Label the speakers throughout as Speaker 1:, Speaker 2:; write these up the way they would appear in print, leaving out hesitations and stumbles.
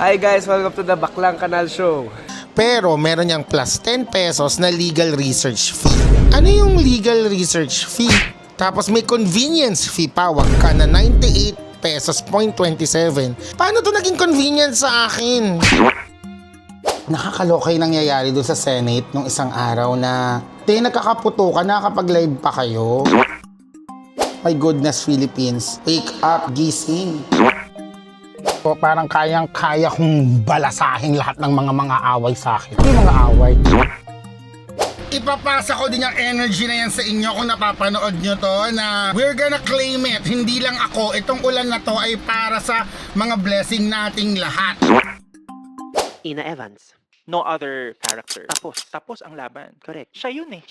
Speaker 1: Hi guys, welcome to the Baklang Kanal Show.
Speaker 2: Pero meron niyang plus 10 pesos na legal research fee. Ano yung legal research fee? Tapos may convenience fee pa, wag ka na 98 pesos point 27. Paano to naging convenience sa akin? Nakakaloka yung nangyayari doon sa Senate nung isang araw na nagkakaputukan, nakakapag-live pa kayo. My goodness, Philippines. Wake up, gising. So, parang kayang-kaya kong balasahin lahat ng mga away sa akin. Ano yung mga away? Ipapasa ko din yung energy na yan sa inyo kung napapanood nyo to na we're gonna claim it. Hindi lang ako. Itong ulan na to ay para sa mga blessing nating lahat.
Speaker 3: Ina Evans. No other character. Tapos ang laban. Correct. Siya yun eh.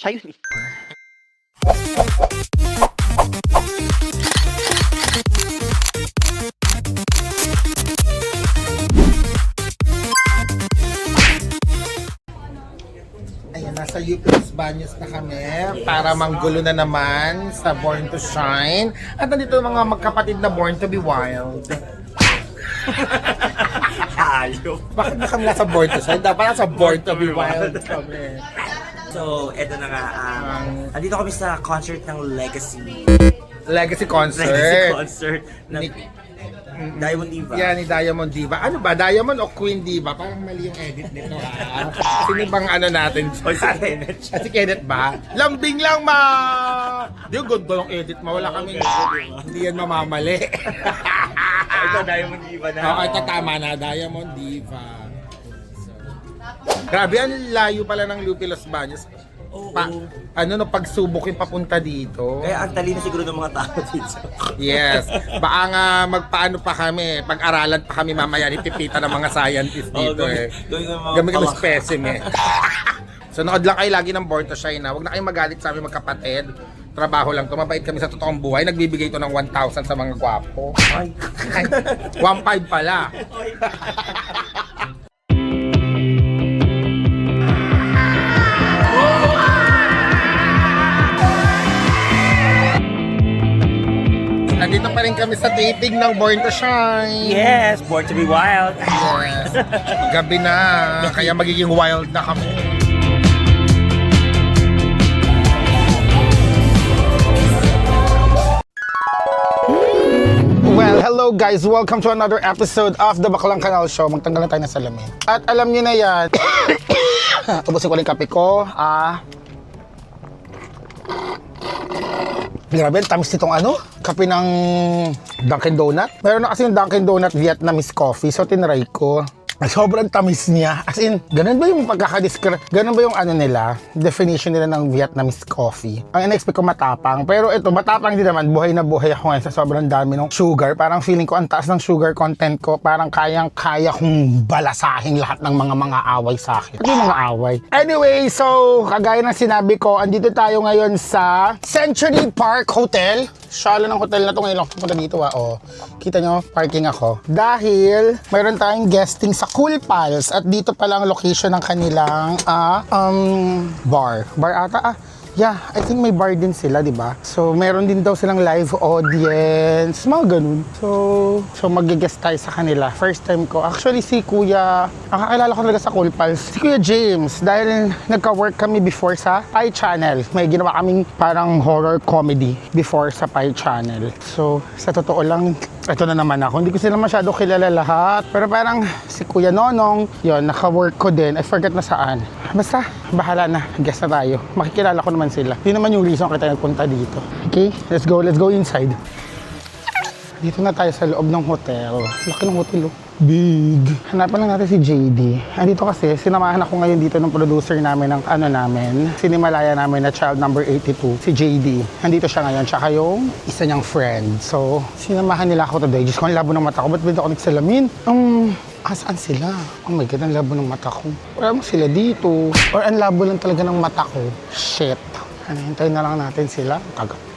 Speaker 2: Ayan, nasa UP Los Baños na kami para manggulo na naman sa Born to Shine. At nandito mga magkapatid na Born to be Wild.
Speaker 4: Ayok.
Speaker 2: Bakit na kami nasa Born to Shine? Dapat nasa Born to be Wild kami.
Speaker 4: So, eto na nga. Andito kami sa concert ng Legacy.
Speaker 2: Legacy concert.
Speaker 4: Legacy concert ng
Speaker 2: Ni-
Speaker 4: Diamond Diva.
Speaker 2: Yan, ni Diamond Diva. Ano ba? Diamond o Queen Diva? Parang mali yung edit nito ha. Sino bang ano natin?
Speaker 4: O, si Kenneth.
Speaker 2: Si Kenneth ba? Lambing lang ma! Di yung ganda yung edit mo. Wala kaming hindi yan mamamali.
Speaker 4: Ito, Diamond Diva na.
Speaker 2: Oo, ito tama na. Diamond Diva. Grabe, ang layo pala ng Lupi Los Baños.
Speaker 4: Oo.
Speaker 2: Ano no, pagsubok yung papunta dito.
Speaker 4: Kaya ang talino siguro ng mga tao dito.
Speaker 2: Yes. Baka nga magpaano pa kami, pag-aralan pa kami mamaya ni Pipita ng mga scientists dito eh. Gamit kami specimen. So nood lang kayo lagi ng Born to Shine na. Huwag na kayong magalit sa aming magkapatid. Trabaho lang to. Mabait kami sa totoong buhay. Nagbibigay to ng 1,000 sa mga gwapo. Ay, 1,500 pala. Nandito pa rin kami sa taping ng Born to Shine.
Speaker 4: Yes, Born to be Wild.
Speaker 2: Yes. Gabi na, kaya magiging wild na kami. Well, hello guys! Welcome to another episode of the Baklang Kanal Show. Magtanggal na tayo ng salamin. At alam niyo na yan, ubusin ko lang yung kape ko. Grabe, tamis nitong ano, kape ng Dunkin Donut. Meron na kasi yung Dunkin Donut Vietnamese coffee, so tinry ko. Ay, sobrang tamis niya. As in, ganun ba yung pagkakadescribe? Ganun ba yung ano nila? Definition nila ng Vietnamese coffee? Ang in-expect ko matapang. Pero ito, matapang din naman. Buhay na buhay ako ngayon sa sobrang dami ng sugar. Parang feeling ko ang taas ng sugar content ko. Parang kayang-kaya kong balasahin lahat ng mga away sa akin. Ano yung mga away? Anyway, so, kagaya ng sinabi ko, andito tayo ngayon sa Century Park Hotel. Shala ng hotel na to ngayon lang pupunta dito oh. Kita nyo, parking ako. Dahil mayroon tayong guesting sa Cool Pals at dito pala ang location ng kanilang bar. Bar ata yeah, I think may bar din sila, di ba? So, meron din daw silang live audience, mga ganun. So mag-guest tayo sa kanila. First time ko. Actually, si Kuya, nakakilala ko talaga sa Cool Pals. Si Kuya James, dahil nagka-work kami before sa Pi Channel. May ginawa kaming parang horror comedy before sa Pi Channel. So, sa totoo lang, ito na naman ako. Hindi ko sila masyado kilala lahat. Pero parang si Kuya Nonong, yon naka-work ko din. I forget na saan. Basta, bahala na. Guess na tayo. Makikilala ko naman sila. Hindi naman yung reason kaya tayo nagpunta dito. Okay, let's go inside. Dito na tayo sa loob ng hotel. Laki ng hotel oh. Big. Hanapan lang natin si JD. Andito kasi, sinamahan ako ngayon dito ng producer namin ng sinimalaya namin na child number 82, si JD. Andito siya ngayon, tsaka yung isa niyang friend. So, sinamahan nila ako today. Diyos ko, ang labo ng mata ko. Ba't ako nagsalamin? Asaan sila? Oh my God, ang labo ng mata ko. Wala mo sila dito. Or ang labo lang talaga ng mata ko. Shit. Hintayin na lang natin sila.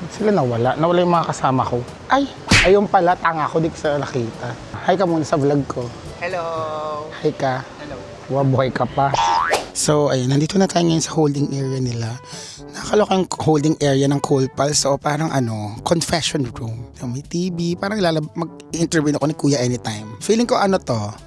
Speaker 2: Sila nawala. Nawala yung mga kasama ko. Ay! Ayun pala, tanga ko. Di ko sila nakita. Hi ka muna sa vlog ko.
Speaker 3: Hello.
Speaker 2: Hi ka.
Speaker 3: Hello.
Speaker 2: Wow, buhay ka pa. So, ayun, nandito na tayo ngayon sa holding area nila. Nakakaloka yung holding area ng Cool Pals. So, parang confession room. So, may TV. Parang mag-interview ako ni Kuya anytime. Feeling ko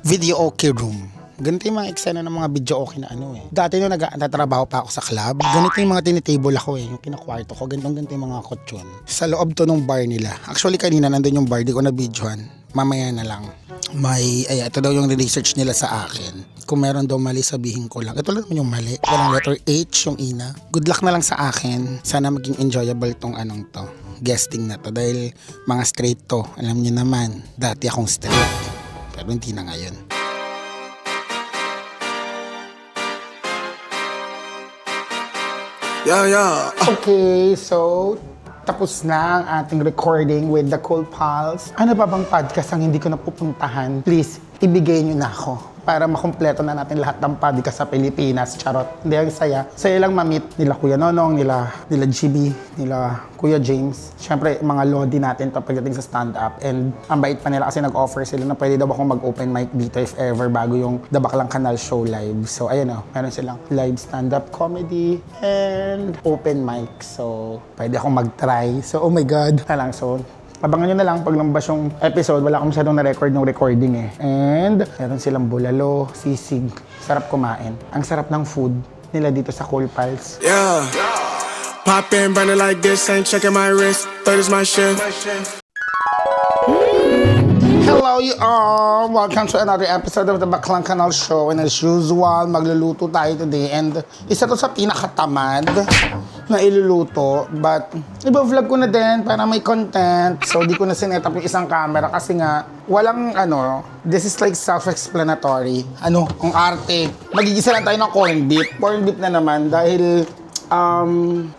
Speaker 2: video okay room. Ganito yung mga eksena ng mga video okay na Dati nung nagtatrabaho pa ako sa club, ganito yung mga tinitable ako yung kinakwarto ko. Ganito yung mga kutsyon. Sa loob to ng bar nila. Actually, kanina nandun yung bar, di ko na-videohan. Mamaya na lang. Ito daw yung research nila sa akin. Kung meron daw mali, sabihin ko lang. Ito lang naman yung mali. Walang letter H, yung ina. Good luck na lang sa akin. Sana maging enjoyable tong to. Guesting na to. Dahil mga straight to. Alam niyo naman, dati akong straight. Pero hindi na ngayon.
Speaker 5: Yeah.
Speaker 2: Okay, so tapos na ang ating recording with the Cool Pals. Ano ba bang podcast ang hindi ko napupuntahan? Please, ibigay nyo na ako para makumpleto na natin lahat ng podcast sa Pilipinas. Charot. Hindi, ang saya. Saya lang ma-meet nila Kuya Nonong, nila GB, nila Kuya James. Siyempre, mga lodi natin to pagdating sa stand-up. And ang bait pa nila kasi nag-offer sila na pwede daw akong mag-open mic dito if ever bago yung The Baklang Kanal Show live. So, ayun meron silang live stand-up comedy and open mic. So, pwede akong mag-try. So, oh my God. So, abangan nyo na lang pag lumabas yung episode. Wala akong masyadong na-record ng recording And meron silang bulalo, sisig. Sarap kumain. Ang sarap ng food nila dito sa Cool Pals.
Speaker 5: Yeah. Pop in, burn it like this, ain't checking my wrist. Third is my shift.
Speaker 2: Hello you all! Welcome to another episode of the Baklang Kanal Show. And as usual, magluluto tayo today. And isa to sa pinakatamad na iluluto. But iba-vlog ko na din para may content. So di ko na sinetap yung isang camera kasi nga walang this is like self-explanatory. Ang arte. Magigisa lang tayo ng corned beef. Corned beef na naman dahil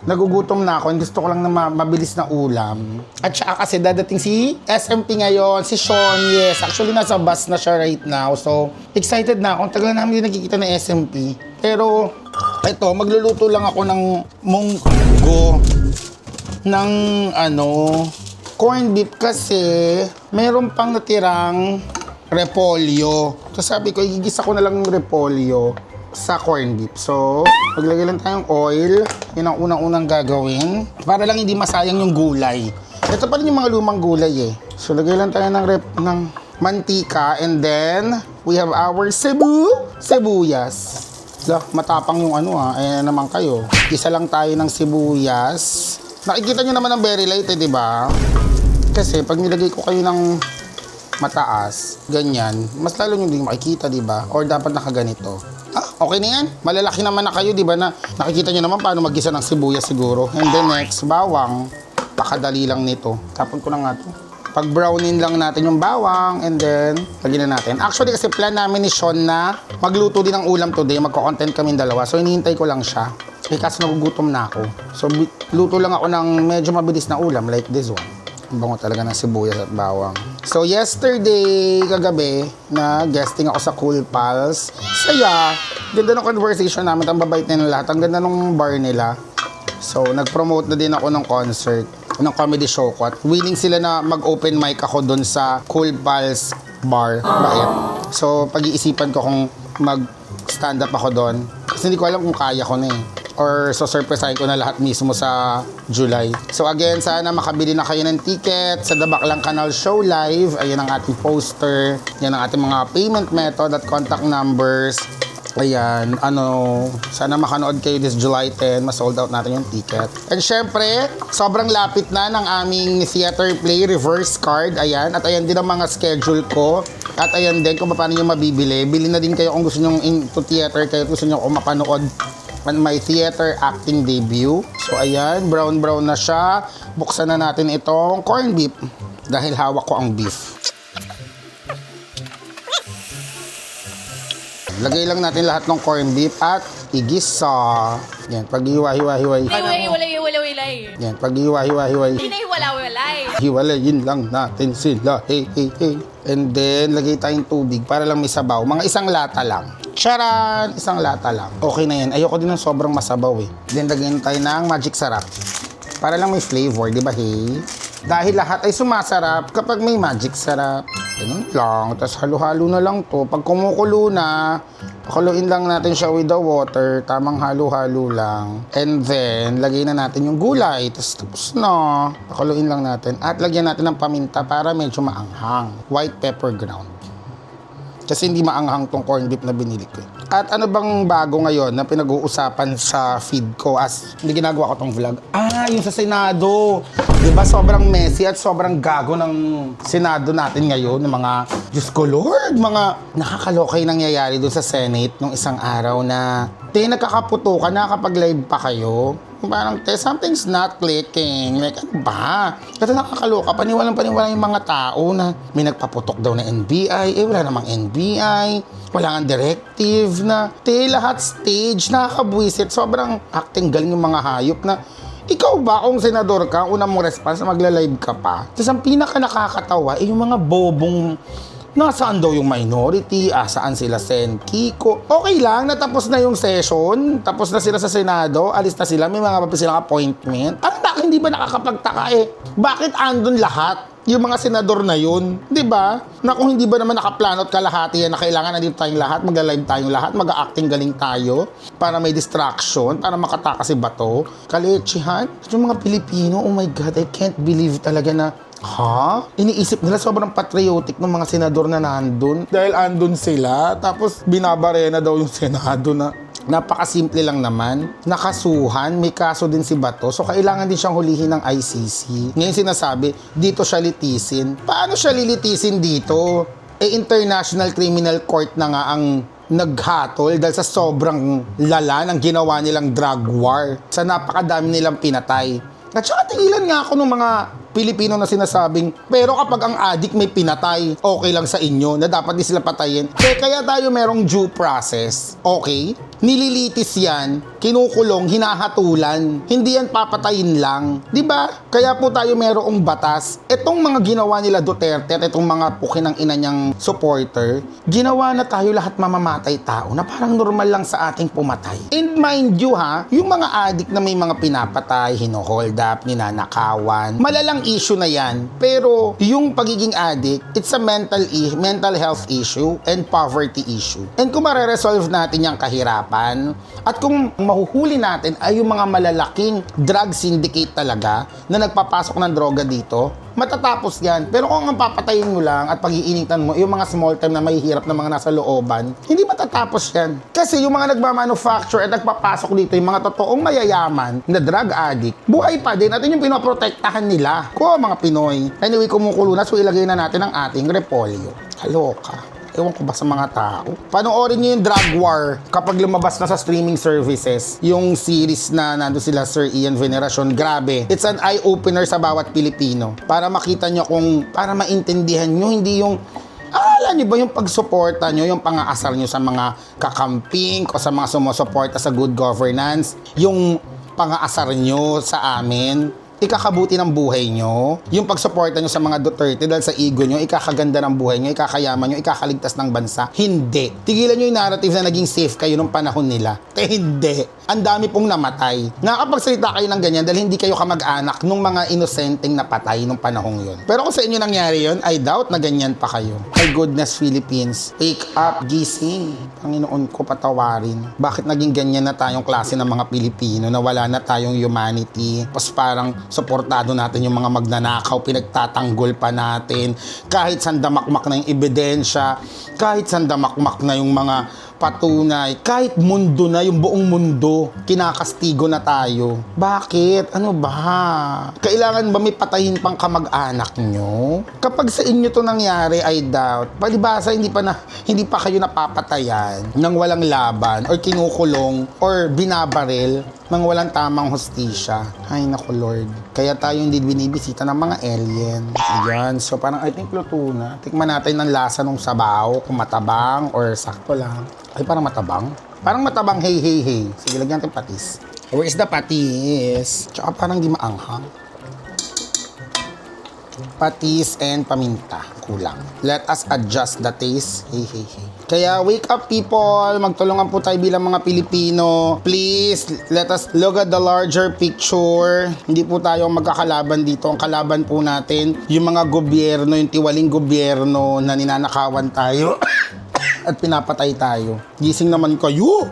Speaker 2: nagugutom na ako and gusto ko lang na mabilis na ulam. At saka kasi dadating si SMP ngayon, si Sean, yes. Actually, nasa bus na siya right now. So, excited na ako. Tagal namin din nakikita ng SMP. Pero, ito, magluluto lang ako ng munggo ng corned beef kasi meron pang natirang repolyo. So, sabi ko, igigisa ko na lang yung repolyo sa corned beef. So, maglagay lang tayong oil. Yun ang unang-unang gagawin. Para lang hindi masayang yung gulay. Ito pa rin yung mga lumang gulay So, lagay lang tayo ng mantika. And then, we have our sibuyas. Matapang yung Ayan naman kayo. Isa lang tayo ng sibuyas. Nakikita nyo naman ang very light di ba? Kasi, pag nilagay ko kayo ng mataas, ganyan, mas lalo nyo hindi makikita, di ba? Or dapat nakaganito. Okay na yan. Malalaki naman na kayo, di ba? Na nakikita nyo naman paano mag-gisa ng sibuyas siguro. And then next, bawang. Pakadali lang nito. Tapon ko na nga to. Pag-brownin lang natin yung bawang and then lagyan na natin. Actually, kasi plan namin ni Sean na magluto din ng ulam today. Magko-content kami dalawa. So, hinihintay ko lang siya. Kasi nagugutom na ako. So, luto lang ako ng medyo mabilis na ulam like this one. Ang bango talaga ng sibuyas at bawang. So, yesterday, kagabi, na guesting ako sa Cool Pals. Saya. Ganda ng conversation namin. Ang babait nila lahat. Ang ganda ng bar nila. So, nag-promote na din ako ng concert, ng comedy show ko. At willing sila na mag-open mic ako dun sa Cool Pals bar. Bakit? So, pag-iisipan ko kung mag-stand up ako dun. Kasi hindi ko alam kung kaya ko na or so surprisein ko na lahat mismo sa July. So again, sana makabili na kayo ng ticket sa The Baklang Kanal Show Live. Ayan ang ating poster. Yan ang ating mga payment method at contact numbers. Ayan, sana makanood kayo this July 10. Mas-sold out natin yung ticket. And syempre, sobrang lapit na ng aming theater play reverse card. Ayan, at ayan din ang mga schedule ko. At ayan din kung paano nyo mabibili. Bili na din kayo kung gusto nyo into theater, kayo gusto nyo kung mapanood on my theater acting debut. So ayan, brown na siya. Buksan na natin itong corned beef dahil hawak ko ang beef. Lagay lang natin lahat ng corned beef at igisa. Yan, pag-hiwa-hiwa-hiway.
Speaker 6: Hiwalay.
Speaker 2: Yan, pag-hiwa-hiwa-hiway.
Speaker 6: Hinahiwala-walay.
Speaker 2: Hiwalayin lang natin sila. Hey. And then, lagay tayong tubig para lang may sabaw. Mga isang lata lang. Charan! Isang lata lang. Okay na yan. Ayoko din ng sobrang masabaw Then, lagyan tayo ng magic sarap. Para lang may flavor, di ba hey? Dahil lahat ay sumasarap kapag may magic sarap. Ganun lang. Tapos halo-halo na lang to. Pag kumukulo na, pakuluin lang natin siya with the water. Tamang halo-halo lang. And then, lagyan na natin yung gulay. Tapos na. Pakuluin lang natin. At lagyan natin ng paminta para medyo maanghang. White pepper ground. Kasi hindi maanghang tong corned beef na binili ko. At ano bang bago ngayon na pinag-uusapan sa feed ko as hindi ginagawa ko tong vlog? Yung sa Senado. Diba sobrang messy at sobrang gago ng Senado natin ngayon. Ng mga, Diyos ko Lord, mga nakakalokay nangyayari doon sa Senate nung isang araw na nagkakaputukan, nakakapag-live pa kayo. Parang, something's not clicking. Like, ano ba? Kasi nakakaloka, paniwalang yung mga tao na may nagpaputok daw na NBI. Wala namang NBI. Wala nga directive na. Lahat stage, nakakabwisit. Sobrang acting galing yung mga hayop na ikaw ba, kung senador ka, unang mong response, magla-live ka pa. Tapos ang pinaka nakakatawa, yung mga bobong nasaan daw yung minority, saan sila Sen Kiko. Okay lang, natapos na yung session, tapos na sila sa Senado, alis na sila, may mga silang appointment. Hindi ba nakakapagtaka bakit andun lahat? Yung mga senador na yun, di ba? Na kung hindi ba naman nakaplano at kalahati yan na kailangan nandito tayong lahat, magla-live tayong lahat, mag-acting galing tayo para may distraction, para makatakas si Bato. Kalechihan. Yung mga Pilipino, oh my God, I can't believe talaga na iniisip nila sobrang patriotic ng mga senador na nandun. Dahil andun sila, tapos binabarena daw yung Senado na napakasimple lang naman. Nakasuhan, may kaso din si Bato. So, kailangan din siyang hulihin ng ICC. Ngayon sinasabi, dito siya litisin. Paano siya lilitisin dito? International Criminal Court na nga ang naghatol dahil sa sobrang lala ng ginawa nilang drug war. Sa napakadami nilang pinatay. At saka tingilan nga ako ng mga Pilipino na sinasabing, pero kapag ang addict may pinatay, okay lang sa inyo na dapat di sila patayin. Kaya tayo merong due process, okay? Nililitis yan, kinukulong, hinahatulan. Hindi yan papatayin lang. Di ba? Kaya po tayo merong batas. Itong mga ginawa nila Duterte at itong mga pukin ng ina niyang supporter, ginawa na tayo lahat mamamatay tao na parang normal lang sa ating pumatay. And mind you yung mga addict na may mga pinapatay, hino-hold up, ninanakawan, malalang issue na yan. Pero yung pagiging addict, it's a mental health issue and poverty issue. And kung mareresolve natin yung kahirapan, at kung mahuhuli natin ay yung mga malalaking drug syndicate talaga na nagpapasok ng droga dito, matatapos yan. Pero kung ang papatayin mo lang at pag-iinitan mo, yung mga small time na mahihirap na mga nasa looban, hindi matatapos yan. Kasi yung mga nagmamanufacture at nagpapasok dito, yung mga totoong mayayaman na drug addict, buhay pa din at yun yung pinoprotektahan nila. Mga Pinoy. Anyway, kumukulo na, so ilagay na natin ang ating repolyo. Kaloka. Ewan ko ba sa mga tao? Panoorin nyo yung Drug War kapag lumabas na sa streaming services. Yung series na nandun sila Sir Ian Veneracion. Grabe. It's an eye-opener sa bawat Pilipino. Para makita nyo para maintindihan nyo, hindi yung alam nyo ba yung pagsuporta nyo, yung pang-aasar nyo sa mga kakamping o sa mga sumusuporta sa good governance, yung pang-aasar nyo sa amin, ikakabuti ng buhay nyo, yung pagsuporta nyo sa mga Duterte dahil sa ego nyo, ikakaganda ng buhay nyo, ikakayaman nyo, ikakaligtas ng bansa. Hindi. Tigilan nyo yung narrative na naging safe kayo nung panahon nila. Hindi. Ang dami pong namatay. Nakakapagsalita kayo ng ganyan dahil hindi kayo kamag-anak nung mga inosenteng napatay nung panahong yun. Pero kung sa inyo nangyari yun, I doubt na ganyan pa kayo. My goodness, Philippines. Wake up, gising. Panginoon ko, patawarin. Bakit naging ganyan na tayong klase ng mga Pilipino na wala na tayong humanity? Pas parang suportado natin yung mga magnanakaw, pinagtatanggol pa natin. Kahit sandamakmak na yung ebidensya, kahit sandamakmak na yung mga patunay, kahit mundo na, yung buong mundo, kinakastigo na tayo. Bakit? Ano ba? Kailangan ba may patayin pang kamag-anak nyo? Kapag sa inyo to nangyari, I doubt. Palibasa, hindi pa kayo napapatayan ng walang laban, or kinukulong, or binabaril ng walang tamang hustisya. Ay, naku Lord. Kaya tayo hindi binibisita ng mga alien. Ayan. So, parang I think luto na. Tikman natin ng lasa ng sabaw, kung matabang or sakto lang. Ay, parang matabang. Parang matabang, hey. Sige, lagyan natin patis. Where is the patis? Tsaka parang di maanghang. patis, and paminta. Kulang. Let us adjust the taste. Hey, hey, hey. Kaya wake up people, magtulungan po tayo bilang mga Pilipino. Please, let us look at the larger picture. Hindi po tayo magkakalaban dito. Ang kalaban po natin, yung mga gobyerno, yung tiwaling gobyerno na ninanakawan tayo at pinapatay tayo. Gising naman kayo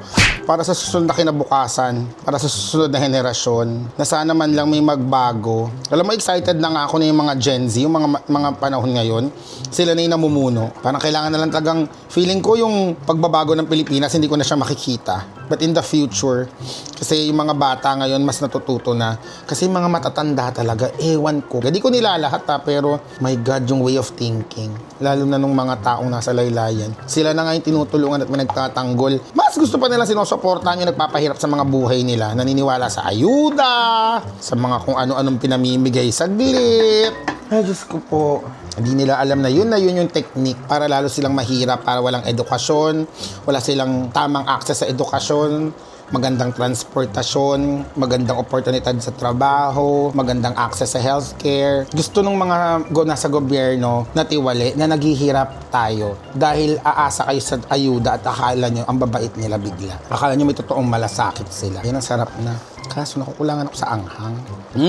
Speaker 2: para sa susunod na kinabukasan, para sa susunod na henerasyon, na sana man lang may magbago. Alam mo, excited na nga ako na yung mga Gen Z, yung mga panahon ngayon, sila na yung namumuno. Parang kailangan na lang talagang, feeling ko yung pagbabago ng Pilipinas, hindi ko na siya makikita. But in the future, kasi yung mga bata ngayon, mas natututo na. Kasi yung mga matatanda talaga, ewan ko. Hindi ko nilalahat pero my God, yung way of thinking. Lalo na nung mga taong nasa laylayan. Sila na nga yung tinutulungan at nagtatanggol. Mas gusto pa nila sinusuportahan yung nagpapahirap sa mga buhay nila. Naniniwala sa ayuda, sa mga kung ano-anong pinamimigay saglit. Ay, Diyos ko po. Hindi nila alam na yun yung technique para lalo silang mahirap, para walang edukasyon, wala silang tamang access sa edukasyon, magandang transportasyon, magandang oportunidad sa trabaho, magandang access sa healthcare. Gusto ng mga nasa gobyerno na tiwali na naghihirap tayo dahil aasa kayo sa ayuda at akala nyo ang babait nila bigla. Akala nyo may totoong malasakit sila. Yan ang sarap na. Kaso nakukulangan ako sa anghang.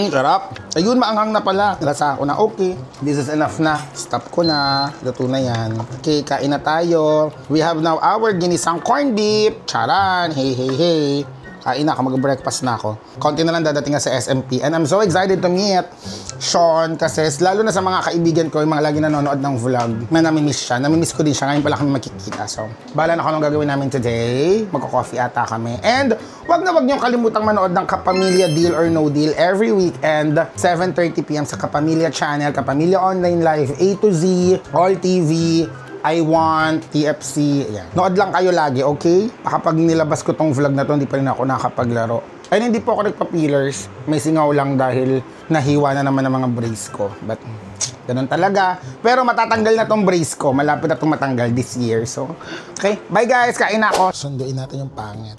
Speaker 2: Sarap. Ayun, maanghang na pala. Nalasa ako na, okay, this is enough na. Stop ko na. Luto na yan. Okay, kain na tayo. We have now our ginisang corned beef. Charan. Hey, hey, hey. Kain na ako, mag-breakfast na ako. Konti na lang dadating nga sa SMP. And I'm so excited to meet Sean kasi lalo na sa mga kaibigan ko, yung mga lagi nanonood ng vlog, na namimiss siya. Namimiss ko din siya. Ngayon pala kami makikita. So, bahala na ako nung gagawin namin today. Magko-coffee ata kami. And wag niyong kalimutang manood ng Kapamilya Deal or No Deal every weekend, 7:30 p.m. sa Kapamilya Channel, Kapamilya Online Live, A to Z, All TV, I Want, TFC, ayan. Nood lang kayo lagi, okay? Kapag nilabas ko tong vlog na to, hindi pa rin ako nakapaglaro. Ay, hindi po ako nagpa-peelers. May singaw lang dahil nahiwa na naman ang mga brace ko. But, ganun talaga. Pero matatanggal na tong brace ko. Malapit na itong matanggal this year. So, okay. Bye guys, kain na ako. Sunduin natin yung pangit.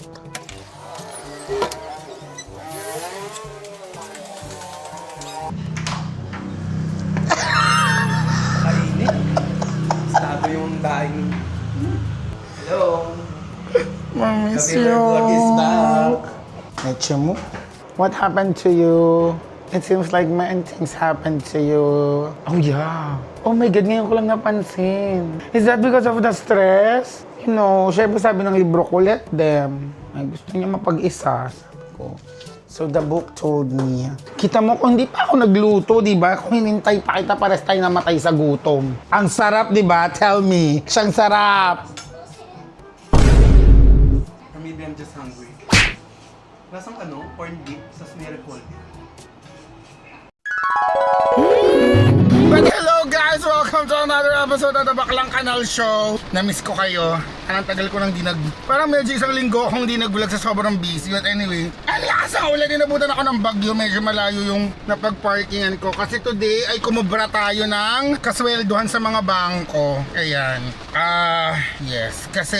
Speaker 1: Estado yung daing. Hello.
Speaker 2: Mamiss
Speaker 1: Happy vlog is back.
Speaker 2: Meche mo? What happened to you? It seems like many things happened to you. Oh yeah. Oh my God, ngayon ko lang napansin. Is that because of the stress? You know, syempre sabi ng libro ko, let them. Ay, gusto niya mapag-isa. Sabi ko. So the book told me, kita mo kung hindi pa ako nagluto, di ba? Kung hinintay pa kita, pares tayo namatay sa gutom. Ang sarap, di ba? Tell me. Siyang sarap.
Speaker 1: Or maybe I'm just hungry. Lasang corned beef sa miracle.
Speaker 2: But hello guys! Welcome to another episode of the Baklang Kanal Show. Na-miss ko kayo. Anong tagal ko nang parang medyo isang linggo akong di nag-vlog sa sobrang busy. But anyway, ang lakas ang ulan. Inabutan ako ng bagyo. Medyo malayo yung napag-parkingan ko. Kasi today ay kumubra tayo ng kasweldohan sa mga bangko. Ayan. Yes. Kasi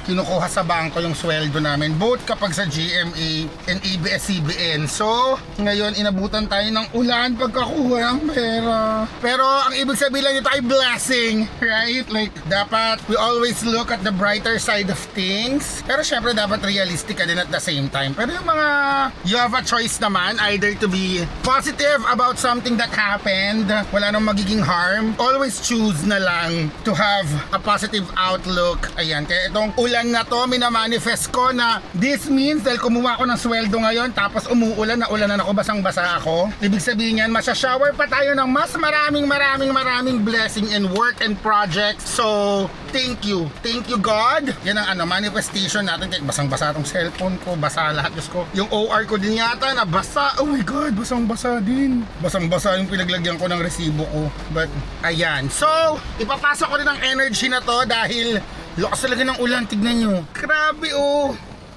Speaker 2: kinukuha sa bangko yung sweldo namin. Both kapag sa GMA and ABS-CBN. So, ngayon inabutan tayo ng ulan pagkakuha ng pera. Pero ang ibig sabihin lang nito ay blessing, right? Like, dapat we always look at the brighter side of things. Pero syempre dapat realistic ka din at the same time. Pero yung mga, you have a choice naman, either to be positive about something that happened, wala nang magiging harm. Always choose na lang to have a positive outlook. Ayan, kaya itong ulan na to, minamanifest ko na this means dahil kumuha ko ng sweldo ngayon, tapos umuulan, na ulanan ako, basang-basa ako. Ibig sabihin yan, masya-shower pa tayo ng mas maraming blessing in work and projects. So, thank you. Thank you, God. Yan ang manifestation natin. Kaya basang-basa itong cellphone ko, basa lahat. Diyos ko. Yung OR ko din yata na basa. Oh my God, basang-basa din. Basang-basa yung pinaglagyan ko ng resibo ko. But, ayan. So, ipapasok ko rin ang energy na to dahil lakas talaga ng ulan. Tignan nyo. Grabe oh.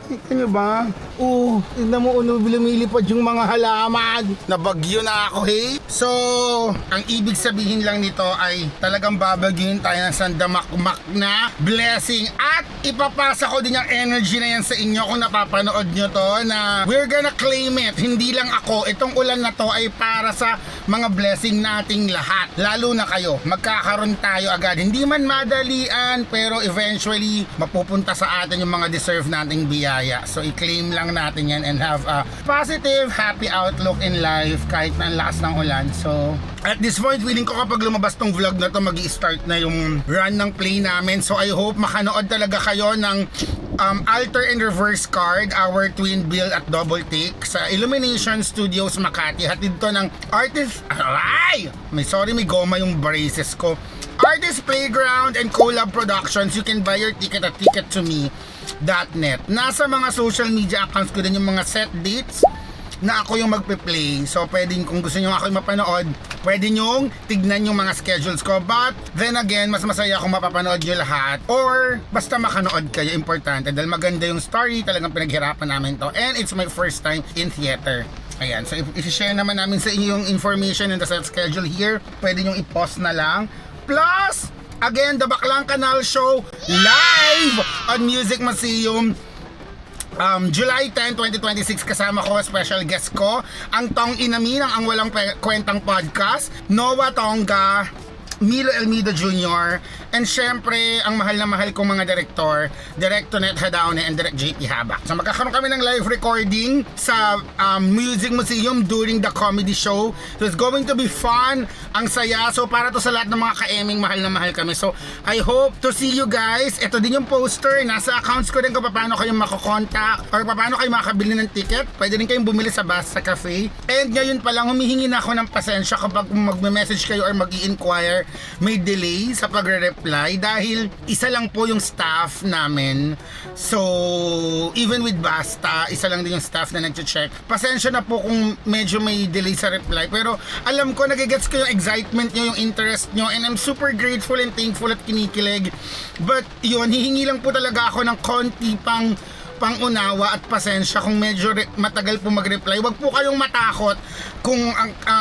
Speaker 2: Kita nyo ba? Tignan mo, lumilipad yung mga halaman. Nabagyo na ako, hey? So, ang ibig sabihin lang nito ay talagang babagyin tayo ng sandamakmak na blessing. At ipapasa ko din yung energy na yan sa inyo kung napapanood nyo to na we're gonna claim it. Hindi lang ako. Itong ulan na to ay para sa mga blessing nating lahat. Lalo na kayo. Magkakaroon tayo agad. Hindi man madalian, pero eventually mapupunta sa atin yung mga deserve nating biyaya. So, i-claim lang natin yan and have a positive, happy outlook in life kahit na ang lakas ng ulan. So, at this point, feeling ko kapag lumabas tong vlog na to, mag-i-start na yung run ng play namin. So, I hope makanood talaga kayo ng Alter and Reverse Card, our twin bill at double take sa Illumination Studios Makati. Hatid to ng artist... Ay! May goma yung braces ko. Artist Playground and Collab Productions. You can buy your ticket at tickettome.net. Nasa mga social media accounts ko din yung mga set dates na ako yung magpe-play. So, pwedeng kung gusto nyo ako yung mapanood, pwede nyong tignan yung mga schedules ko. But, then again, mas masaya kung mapapanood nyo lahat. Or, basta makanood kayo, importante. Dahil maganda yung story, talagang pinaghirapan namin to. And it's my first time in theater. Ayan, so i-share naman namin sa inyo yung information and the set schedule here. Pwede nyong i-post na lang. Plus, again, The Baklang Kanal Show live on Music Museum. July 10, 2026, kasama ko, special guest ko, ang Tong Inami ng Ang Walang Kwentang Podcast, Noah Tonga, Milo Elmido Jr., and syempre, ang mahal na mahal kong mga direktor, Direk Tonet Hadaone and Direk JP Habak. So magkakaroon kami ng live recording sa Music Museum during the comedy show. So it's going to be fun, ang saya. So para to sa lahat ng mga ka-eming, mahal na mahal kami. So I hope to see you guys. Ito din yung poster, nasa accounts ko din kung paano kayo makakontak or paano kayo makakabili ng ticket. Pwede din kayong bumili sa Basta Cafe. And ngayon pa lang, humihingi na ako ng pasensya kapag magme-message kayo or mag-i-inquire, may delay sa pagre-reply dahil isa lang po yung staff namin. So, even with Basta, isa lang din yung staff na nag-check. Pasensya na po kung medyo may delay sa reply. Pero alam ko, nagigets ko yung excitement nyo, yung interest nyo, and I'm super grateful and thankful at kinikilig. But yun, hihingi lang po talaga ako ng konti pang unawa at pasensya kung medyo matagal po mag-reply. Huwag po kayong matakot kung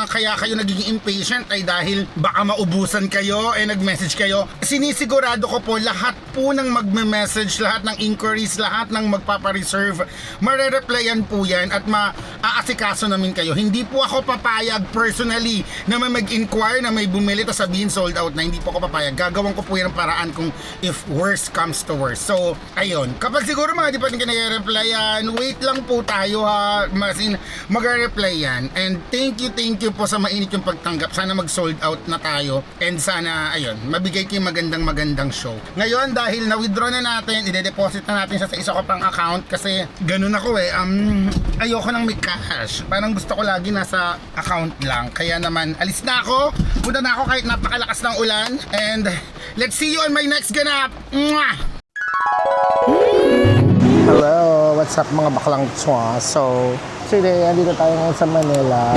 Speaker 2: kaya kayo nagiging impatient ay dahil baka maubusan kayo nag-message kayo. Sinisigurado ko po lahat po ng magme-message, lahat ng inquiries, lahat ng magpapareserve, mare-replyan po yan at maaasikaso namin kayo. Hindi po ako papayag personally na may mag-inquire na may bumili ta sabihin sold out na. Hindi po ako papayag. Gagawin ko po yung paraan kung if worst comes to worst. So, ayun. Kapag siguro mga di pa rin nag-replyan, wait lang po tayo ha. Mag-reply yan. And thank you po sa mainit yung pagtanggap. Sana mag-sold out na tayo. And sana, ayun, mabigay kayo magandang show. Ngayon, dahil na-withdraw na natin, ide-deposit na natin siya sa isa ko pang account kasi ganun ako ayoko nang may cash. Parang gusto ko lagi nasa account lang. Kaya naman, alis na ako. Punta na ako kahit napakalakas ng ulan. And let's see you on my next ganap. Mwah! Hello, what's up mga baklang tswa? So, today, andito tayo ngayon sa Manila.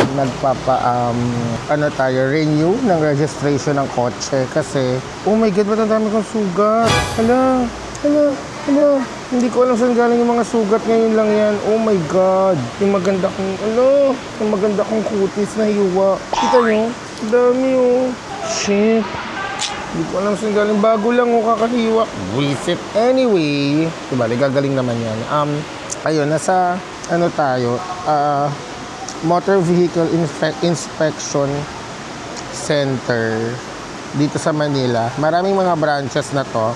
Speaker 2: Renew ng registration ng kotse kasi, oh my God, ba't ang dami kong sugat? Hala. Hindi ko alam saan galing yung mga sugat, ngayon lang yan. Oh my God, yung maganda kong kutis na hiwa. Kita nyo? Dami oh. Shit. Hindi ko alam saan galing. Bago lang kakahiwa. Bullshit. Anyway, diba, gagaling naman yan. Ayun, nasa, tayo, Motor Vehicle Inspection Center dito sa Manila. Maraming mga branches na to.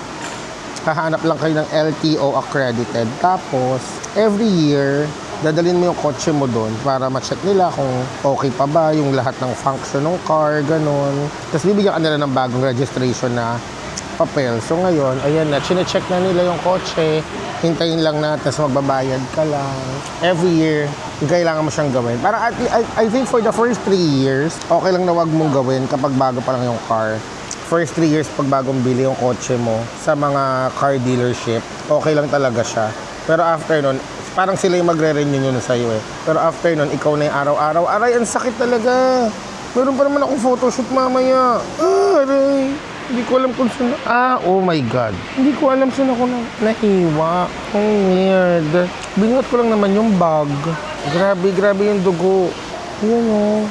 Speaker 2: Hahanap lang kayo ng LTO accredited. Tapos, every year, dadalhin mo yung kotse mo doon para ma-check nila kung okay pa ba yung lahat ng function ng car, ganun. Tapos bibigyan ka nila ng bagong registration na papel. So ngayon, ayan na, chine-check na nila yung kotse, hintayin lang natin, tapos magbabayad ka lang. Every year, kailangan mo siyang gawin. Para I think for the first 3 years, okay lang na wag mong gawin kapag bago pa lang yung car. First 3 years pag bagong bili yung kotse mo sa mga car dealership, okay lang talaga siya. Pero after nun, parang sila yung magre-renew nyo na sa'yo Pero after nun, ikaw na yung araw-araw. Aray, ang sakit talaga. Meron pa naman akong photoshoot mamaya. Aray. Hindi ko alam kung saan. Oh my God. Hindi ko alam saan ako nahiwa. Ang weird. Binuhat ko lang naman yung bag. Grabe yung dugo. Ayan oh.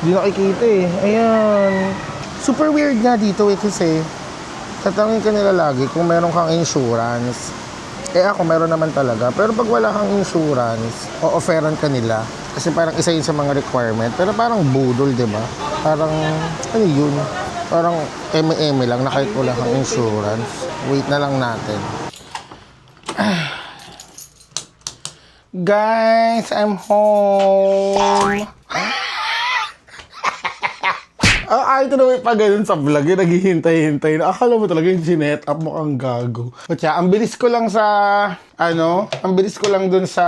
Speaker 2: Hindi nakikita eh. Ayan. Super weird nga dito eh kasi tatangin ka nila lagi kung meron kang insurance. Ako meron naman talaga. Pero pag wala kang insurance, o-offeran ka nila. Kasi parang isa yun sa mga requirement. Pero parang budol, di ba? Parang, ano yun? Parang eme-eme lang na kahit wala kang insurance. Wait na lang natin. Guys, I'm home. Ito na may pa ganun sa vlog, yung naghihintay-hintay na. Akala mo talaga yung sinet up mo ang gago. Kaya, ang bilis ko lang dun sa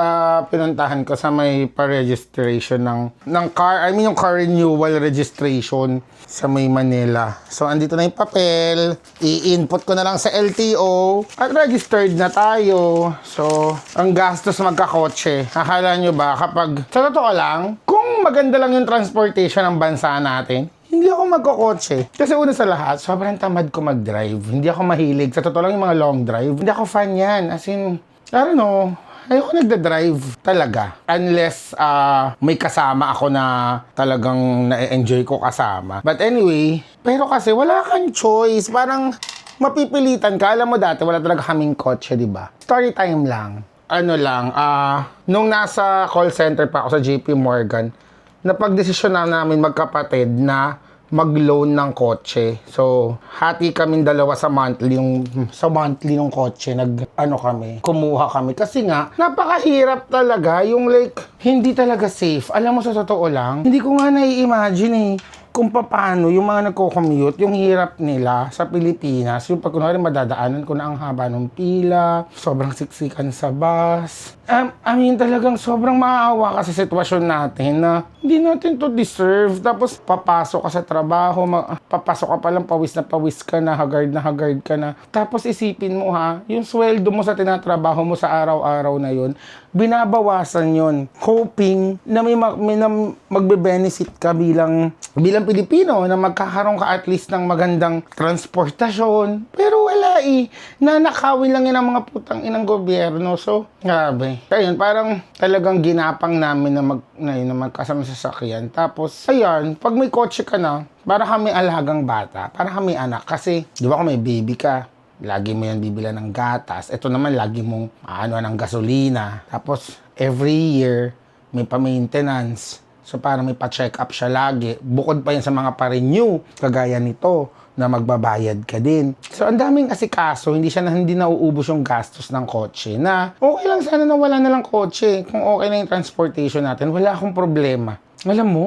Speaker 2: pinuntahan ko sa may pa-registration ng car, yung car renewal registration sa may Manila. So, andito na yung papel. I-input ko na lang sa LTO at registered na tayo. So, ang gastos magkakotse. Akala nyo ba kapag, sa totoo lang, kung maganda lang yung transportation ng bansa natin, hindi ako magkokotse. Kasi una sa lahat, sobrang tamad ko mag-drive. Hindi ako mahilig. Sa totoo lang yung mga long drive, hindi ako fan yan. As in, I don't know, ayoko nagda-drive talaga. Unless may kasama ako na talagang na-enjoy ko kasama. But anyway, pero kasi wala kang choice. Parang mapipilitan ka. Alam mo dati, wala talaga kaming kotse, di ba? Story time lang. Nung nasa call center pa ako sa JP Morgan, napagdesisyon na namin magkapatid na mag-loan ng kotse. So, hati kaming dalawa sa monthly ng kotse. Kumuha kami. Kasi nga, napakahirap talaga. Yung hindi talaga safe. Alam mo, sa totoo lang, hindi ko nga nai-imagine kung paano yung mga nagko-commute, yung hirap nila sa Pilipinas. Yung pag kunwari madadaanan ko na ang haba ng pila, sobrang siksikan sa bus. Talagang sobrang maawa ka sa sitwasyon natin na hindi natin to deserve. Tapos papasok ka sa trabaho, papasok ka palang pawis ka na, haggard ka na. Tapos isipin mo yung sweldo mo sa tinatrabaho mo sa araw-araw na yun, binabawasan yun, hoping na may magbe-benefit ka bilang Pilipino, na magkakaroon ka at least ng magandang transportasyon. Pero wala nanakawin lang yun ang mga putang inang gobyerno. So, grabe. Kaya yun, parang talagang ginapang namin na magkasama sa sasakyan. Tapos, ayan, pag may kotse ka na, para kami alagang bata, para kami anak. Kasi, di ba kung may baby ka, lagi mo yan bibila ng gatas. Ito naman, lagi mong ng gasolina. Tapos, every year, may pa-maintenance. So, parang may pa-check up siya lagi. Bukod pa yan sa mga pa-renew, kagaya nito, na magbabayad ka din. So, ang daming asikaso, hindi nauubos yung gastos ng kotse. Na, okay lang sana na wala na lang kotse. Kung okay na yung transportation natin, wala akong problema. Alam mo,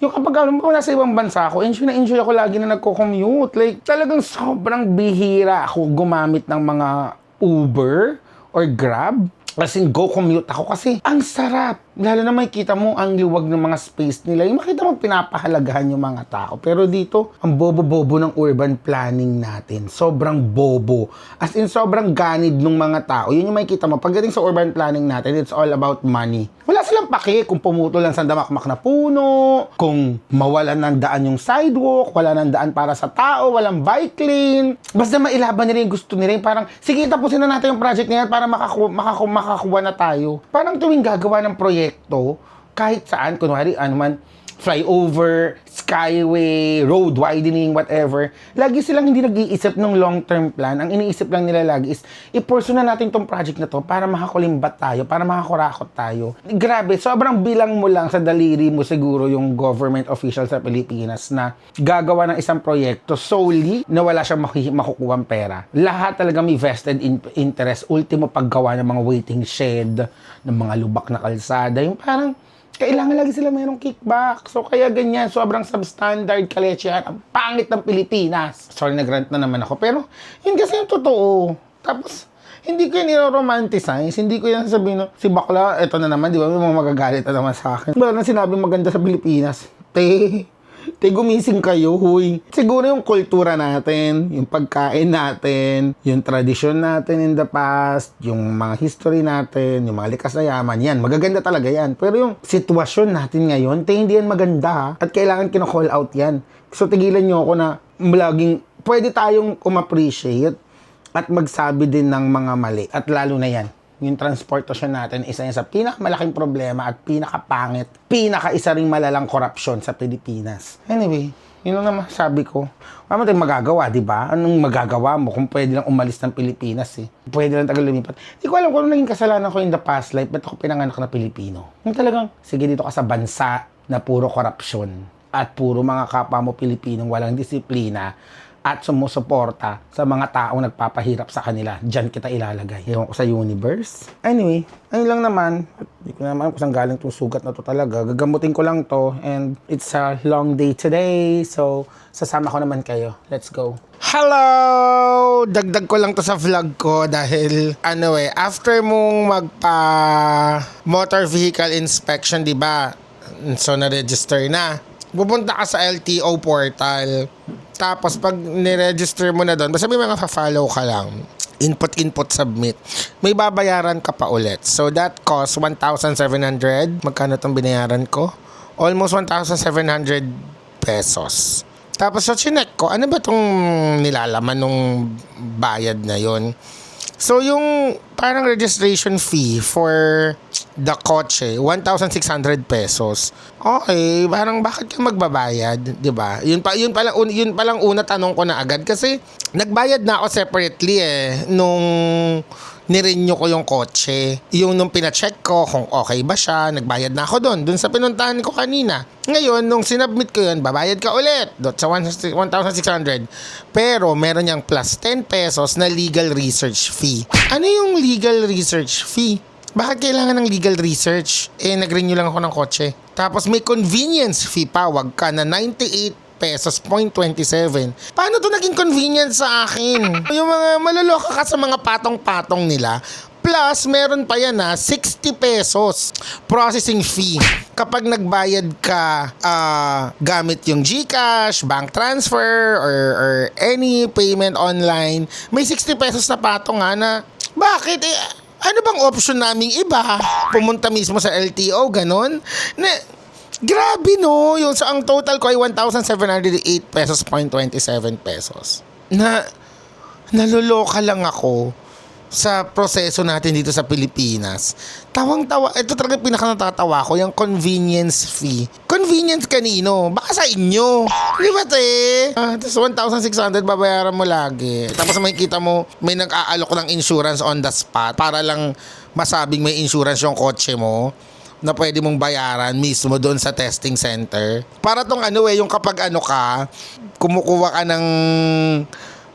Speaker 2: yung kapag nasa ibang bansa ako, enjoy ako lagi na nagko-commute. Talagang sobrang bihira ako gumamit ng mga Uber or Grab. Kasi go commute ako kasi ang sarap. Lalo na makikita mo ang liwag ng mga space nila. Yung makita mo pinapahalagahan yung mga tao. Pero dito, ang bobo-bobo ng urban planning natin. Sobrang bobo. As in, sobrang ganid ng mga tao. Yun yung makikita mo. Pagdating sa urban planning natin, it's all about money. Wala silang pake kung pumutol lang sa damakmak na puno, kung mawalan ng daan yung sidewalk, wala ng daan para sa tao, walang bike lane. Basta mailaban nila yung gusto nila. Parang, sige, tapusin na natin yung project na yan para makakuha na tayo. Parang tuwing gagawa ng proyekto, kahit saan, kunwari, flyover, skyway, road widening, whatever, lagi silang hindi nag-iisip ng long-term plan. Ang iniisip lang nila lagi is, i-pursue na natin tong project na to para makakulimbat tayo, para makakurakot tayo. Grabe, sobrang bilang mo lang sa daliri mo siguro yung government official sa Pilipinas na gagawa ng isang proyekto solely na wala siyang makukuhang pera. Lahat talaga may vested interest. Ultimo paggawa ng mga waiting shed, ng mga lubak na kalsada, yung parang kailangan lagi sila mayroong kickback. So, kaya ganyan, sobrang substandard kalechian. Ang pangit ng Pilipinas. Sorry, nag-rant na naman ako. Pero, yun kasi yung totoo. Tapos, hindi ko yun i-romanticize. Hindi ko yan sasabihin, si bakla, eto na naman, di ba? May mga magagalit na naman sa akin. Wala na sinabing maganda sa Pilipinas. Gumising kayo, huy. Siguro yung kultura natin, yung pagkain natin, yung tradisyon natin in the past, yung mga history natin, yung mga likas na yaman, yan, magaganda talaga yan. Pero yung sitwasyon natin ngayon, hindi yan maganda. At kailangan kino-call out yan. So, tigilan nyo ako na laging pwede tayong umappreciate at magsabi din ng mga mali. At lalo na yan, yung transportasyon natin, isa yan sa pinakamalaking problema at pinakapangit, isa ring malalang korupsyon sa Pilipinas. Anyway, yun lang naman sabi ko. Wala mo tayong magagawa, di ba? Anong magagawa mo kung pwede lang umalis ng Pilipinas eh? Pwede lang tagal lumipat. Hindi ko alam kung ano naging kasalanan ko in the past life, ba't ako pinanganak na Pilipino? Yung talagang, sige dito ka sa bansa na puro korupsyon at puro mga kapwa mo Pilipinong walang disiplina at sumusuporta sa mga taong nagpapahirap sa kanila. Diyan kita ilalagay. Ewan ko sa universe. Anyway, ayun lang naman. Hindi ko naman kung saan galing itong sugat na to talaga. Gagamutin ko lang to and it's a long day today. So, sasama ko naman kayo. Let's go. Hello! Dagdag ko lang to sa vlog ko dahil after mong magpa motor vehicle inspection, di ba? So, na-register na. Pupunta ka sa LTO portal. Tapos, pag niregister mo na doon, basta may mga follow ka lang. Input, submit. May babayaran ka pa ulit. So, that cost 1,700. Magkano itong binayaran ko? Almost 1,700 pesos. Tapos, so, chinek ko, ano ba itong nilalaman nung bayad na yon? So, yung parang registration fee for the kotse, 1,600 pesos. Okay, parang bakit ka magbabayad, 'di ba? Yun palang una tanong ko na agad kasi nagbayad na ako separately nung nirenew ko yung kotse. Yung nung pina-check ko kung okay ba siya, nagbayad na ako doon sa pinuntahan ko kanina. Ngayon, nung sinubmit ko yun, babayad ka ulit sa 1,600. Pero meron niyang plus 10 pesos na legal research fee. Ano yung legal research fee? Bakit kailangan ng legal research? Nag-renew lang ako ng kotse. Tapos may convenience fee pa, wag ka na 98 pesos, 0.27. Paano to naging convenience sa akin? Yung mga maloloka ka sa mga patong-patong nila. Plus, meron pa yan 60 pesos processing fee. Kapag nagbayad ka gamit yung GCash, bank transfer, or any payment online, may 60 pesos na patong na. Bakit? Ano bang option naming iba? Pumunta mismo sa LTO, ganon? Grabe no, yung ang total ko ay 1,708 pesos, 0.27 pesos. Naluloka lang ako sa proseso natin dito sa Pilipinas. Tawang-tawa, ito talaga pinaka-natatawa ko, yung convenience fee. Convenience kanino? Baka sa inyo. Di ba tapos 1,600 babayaran mo lagi. Tapos makikita mo, may nag-aalok ng insurance on the spot para lang masabing may insurance yung kotse mo na pwede mong bayaran mismo doon sa testing center. Para tong yung kapag kumukuha ka ng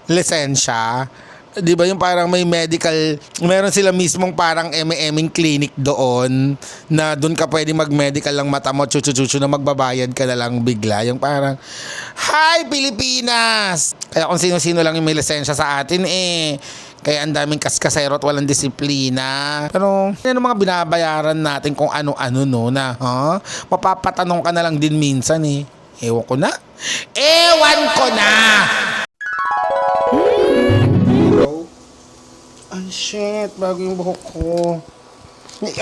Speaker 2: lisensya, di ba yung parang may medical, meron sila mismong parang M&Ming clinic doon na doon ka pwede mag-medical lang mata mo, chuchu na magbabayad ka na lang bigla. Yung parang, hi Pilipinas! Kaya kung sino-sino lang yung may lisensya sa atin kaya ang daming kaskasero at walang disiplina. Pero, yan ang mga binabayaran natin kung ano-ano na, mapapatanong ka na lang din minsan Ewan ko na. Ay, shit. Bago yung buhok ko.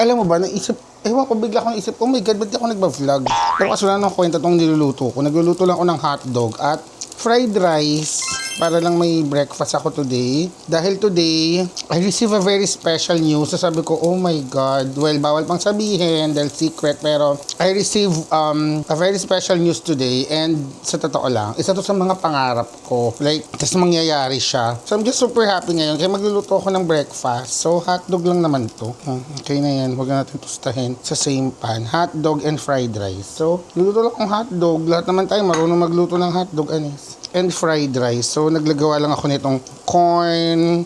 Speaker 2: Alam mo ba, ewan ko, bigla akong isip, oh my God, ba't di ako nagba-vlog? Pero kasi wala nang kwenta tong niluluto ko. Nagluluto lang ako ng hotdog at fried rice para lang may breakfast ako today. Dahil today, I received a very special news. So sabi ko, oh my God. Well, bawal pang sabihin dahil secret. Pero I received a very special news today. And sa totoo lang, isa to sa mga pangarap ko. Like, tas mangyayari siya. So I'm just super happy ngayon. Kaya magluluto ako ng breakfast. So hotdog lang naman to. Okay na yan. Huwag na natin tustahin sa same pan. Hotdog and fried rice. So, luluto lang akong hotdog. Lahat naman tayo marunong magluto ng hotdog, anis. And fried rice. So, naglagawa lang ako nitong corn,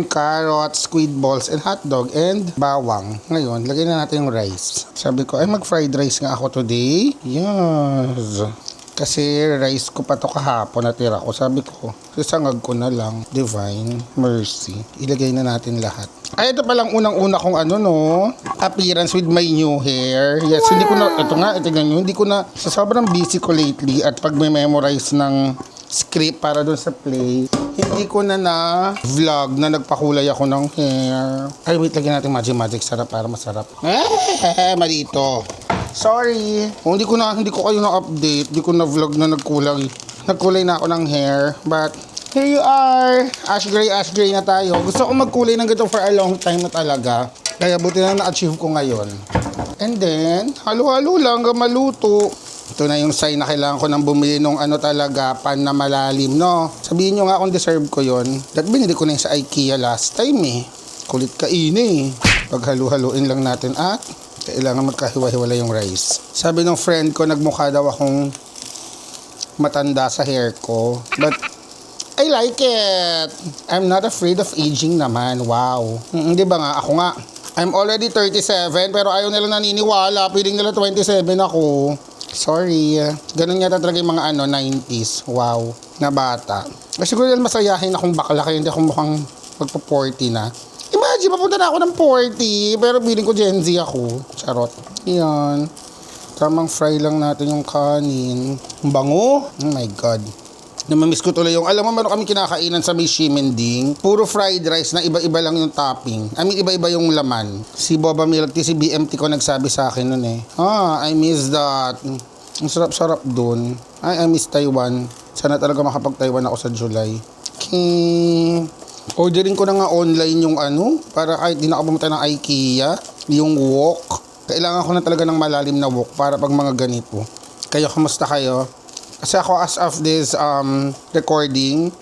Speaker 2: carrot, squid balls, and hotdog, and bawang. Ngayon, lagay na natin yung rice. Sabi ko, mag-fried rice nga ako today. Yes. Kasi rice ko pa to kahapon natira ko. Sabi ko, sasangag ko na lang. Divine mercy. Ilagay na natin lahat. Ay, ito palang unang-una kong appearance with my new hair. Yes, wow. Hindi ko na, tingnan nyo, hindi ko na, sa sobrang busy ko lately at pag may memorize ng script para doon sa play, hindi ko na vlog na nagpakulay ako ng hair. Ay, wait, lagyan natin magic sarap para masarap. Malito. Sorry. Hindi ko kayo na-update. Hindi ko na vlog na nagkulay. nagkulay na ako ng hair. But, here you are. Ash gray na tayo. Gusto ko magkulay ng ganito for a long time na talaga. Kaya buti na na-achieve ko ngayon. And then, halo-halo lang hanggang maluto. Ito na yung sign na kailangan ko nang bumili nung ano talaga, pan na malalim, no? Sabihin nyo nga kung deserve ko yon. That binili ko na yung sa IKEA last time eh. Kulit kainin eh. Pag halu-haluin lang natin at kailangan magkahiwa-hiwala yung rice. Sabi ng friend ko, nagmukha daw akong matanda sa hair ko. But, I like it. I'm not afraid of aging naman. Wow. Di ba nga? Ako nga. I'm already 37 pero ayaw nila naniniwala. Piling nila 27 ako. Sorry. Ganun yata talaga yung mga 90s. Wow. Na bata. Kasi siguro dahil masayahin akong bakla kaya hindi ako mukhang magpa-40 na. Imagine, papunta na ako ng 40 pero feeling ko Gen Z ako. Charot. Yan. Tamang fry lang natin yung kanin. Ang bango. Oh my God. Namamiss ko tuloy yung, alam mo, meron kami kinakainan sa may Shimending. Puro fried rice na iba-iba lang yung topping. I mean, iba-iba yung laman. Si Boba Milk Tea, si BMT ko nagsabi sa akin nun eh. I miss that. Ang sarap-sarap dun. I miss Taiwan. Sana talaga makapag-Taiwan ako sa July. Okay. Ordering ko na nga online yung para kahit di na ako pumunta ng IKEA. Yung wok. Kailangan ko na talaga ng malalim na wok para pag mga ganito. Kayo, kamusta kayo? Kasi ako as of this recording,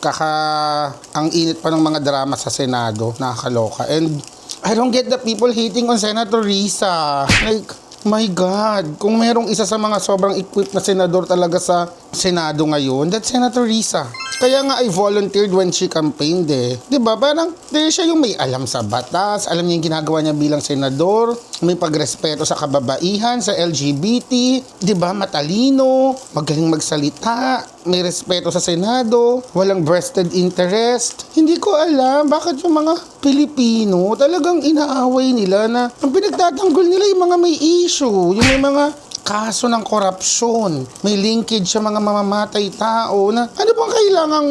Speaker 2: ang init pa ng mga drama sa Senado, nakakaloka. And I don't get the people hating on Senator Risa. Like, my God, kung merong isa sa mga sobrang equipped na senador talaga sa Senado ngayon, that's Senator Risa. Kaya nga I volunteered when she campaigned eh. Diba? Parang siya yung may alam sa batas, alam niya yung ginagawa niya bilang senador, may pagrespeto sa kababaihan, sa LGBT, diba? Matalino, magaling magsalita, may respeto sa Senado, walang vested interest. Hindi ko alam bakit yung mga Pilipino talagang inaaway nila na ang pinagtatanggol nila yung mga may issue, yung may mga kaso ng korupsyon, may linkage sa mga mamamatay tao na ano bang kailangan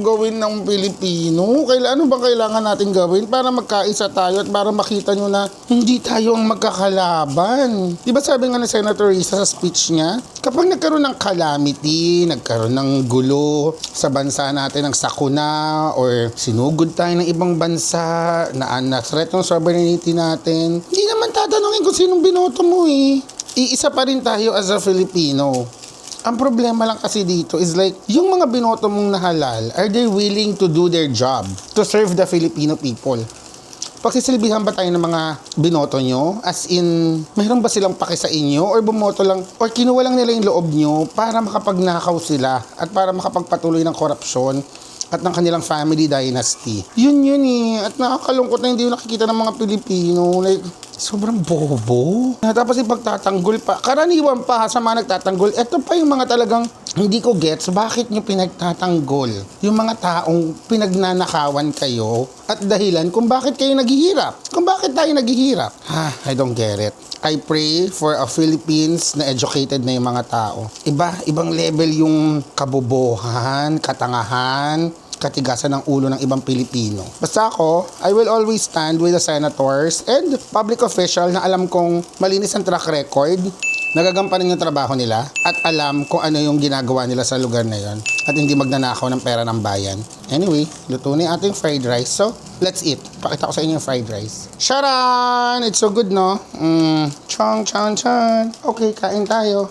Speaker 2: gawin ng Pilipino? Ano bang kailangan natin gawin para magkaisa tayo at para makita nyo na hindi tayo ang magkakalaban? Diba sabi nga ni Senator Risa sa speech niya, kapag nagkaroon ng calamity, nagkaroon ng gulo sa bansa natin ng sakuna or sinugod tayo ng ibang bansa na threat ng sovereignty natin, hindi naman tatanungin kung sinong binoto mo eh. Iisa pa rin tayo as a Filipino. Ang problema lang kasi dito is like, yung mga binoto mong nahalal, are they willing to do their job to serve the Filipino people? Pagsisilbihan ba tayo ng mga binoto nyo? As in, mayroon ba silang pake sa inyo? Or bumoto lang, or kinuha lang nila yung loob nyo para makapagnakaw sila at para makapagpatuloy ng korupsyon at ng kanilang family dynasty. Yun eh. At nakakalungkot na hindi yung nakikita ng mga Pilipino. Like, sobrang bobo. Tapos ipagtatanggol pa. Karaniwan pa sa mga nagtatanggol. Ito pa yung mga talagang hindi ko gets. Bakit nyo pinagtatanggol? Yung mga taong pinagnanakawan kayo at dahilan kung bakit kayo naghihirap. Kung bakit tayo naghihirap. I don't get it. I pray for a Philippines na educated na yung mga tao. Ibang level yung kabobohan, katangahan, katigasan ng ulo ng ibang Pilipino. Basta ako, I will always stand with the senators and public official na alam kong malinis ang track record, nagagampanan yung trabaho nila, at alam kung ano yung ginagawa nila sa lugar na yon at hindi magnanakaw ng pera ng bayan. Anyway, luto na yung ating fried rice. So, let's eat. Pakita ko sa inyo yung fried rice. Sharan! It's so good, no? Chong. Okay, kain tayo.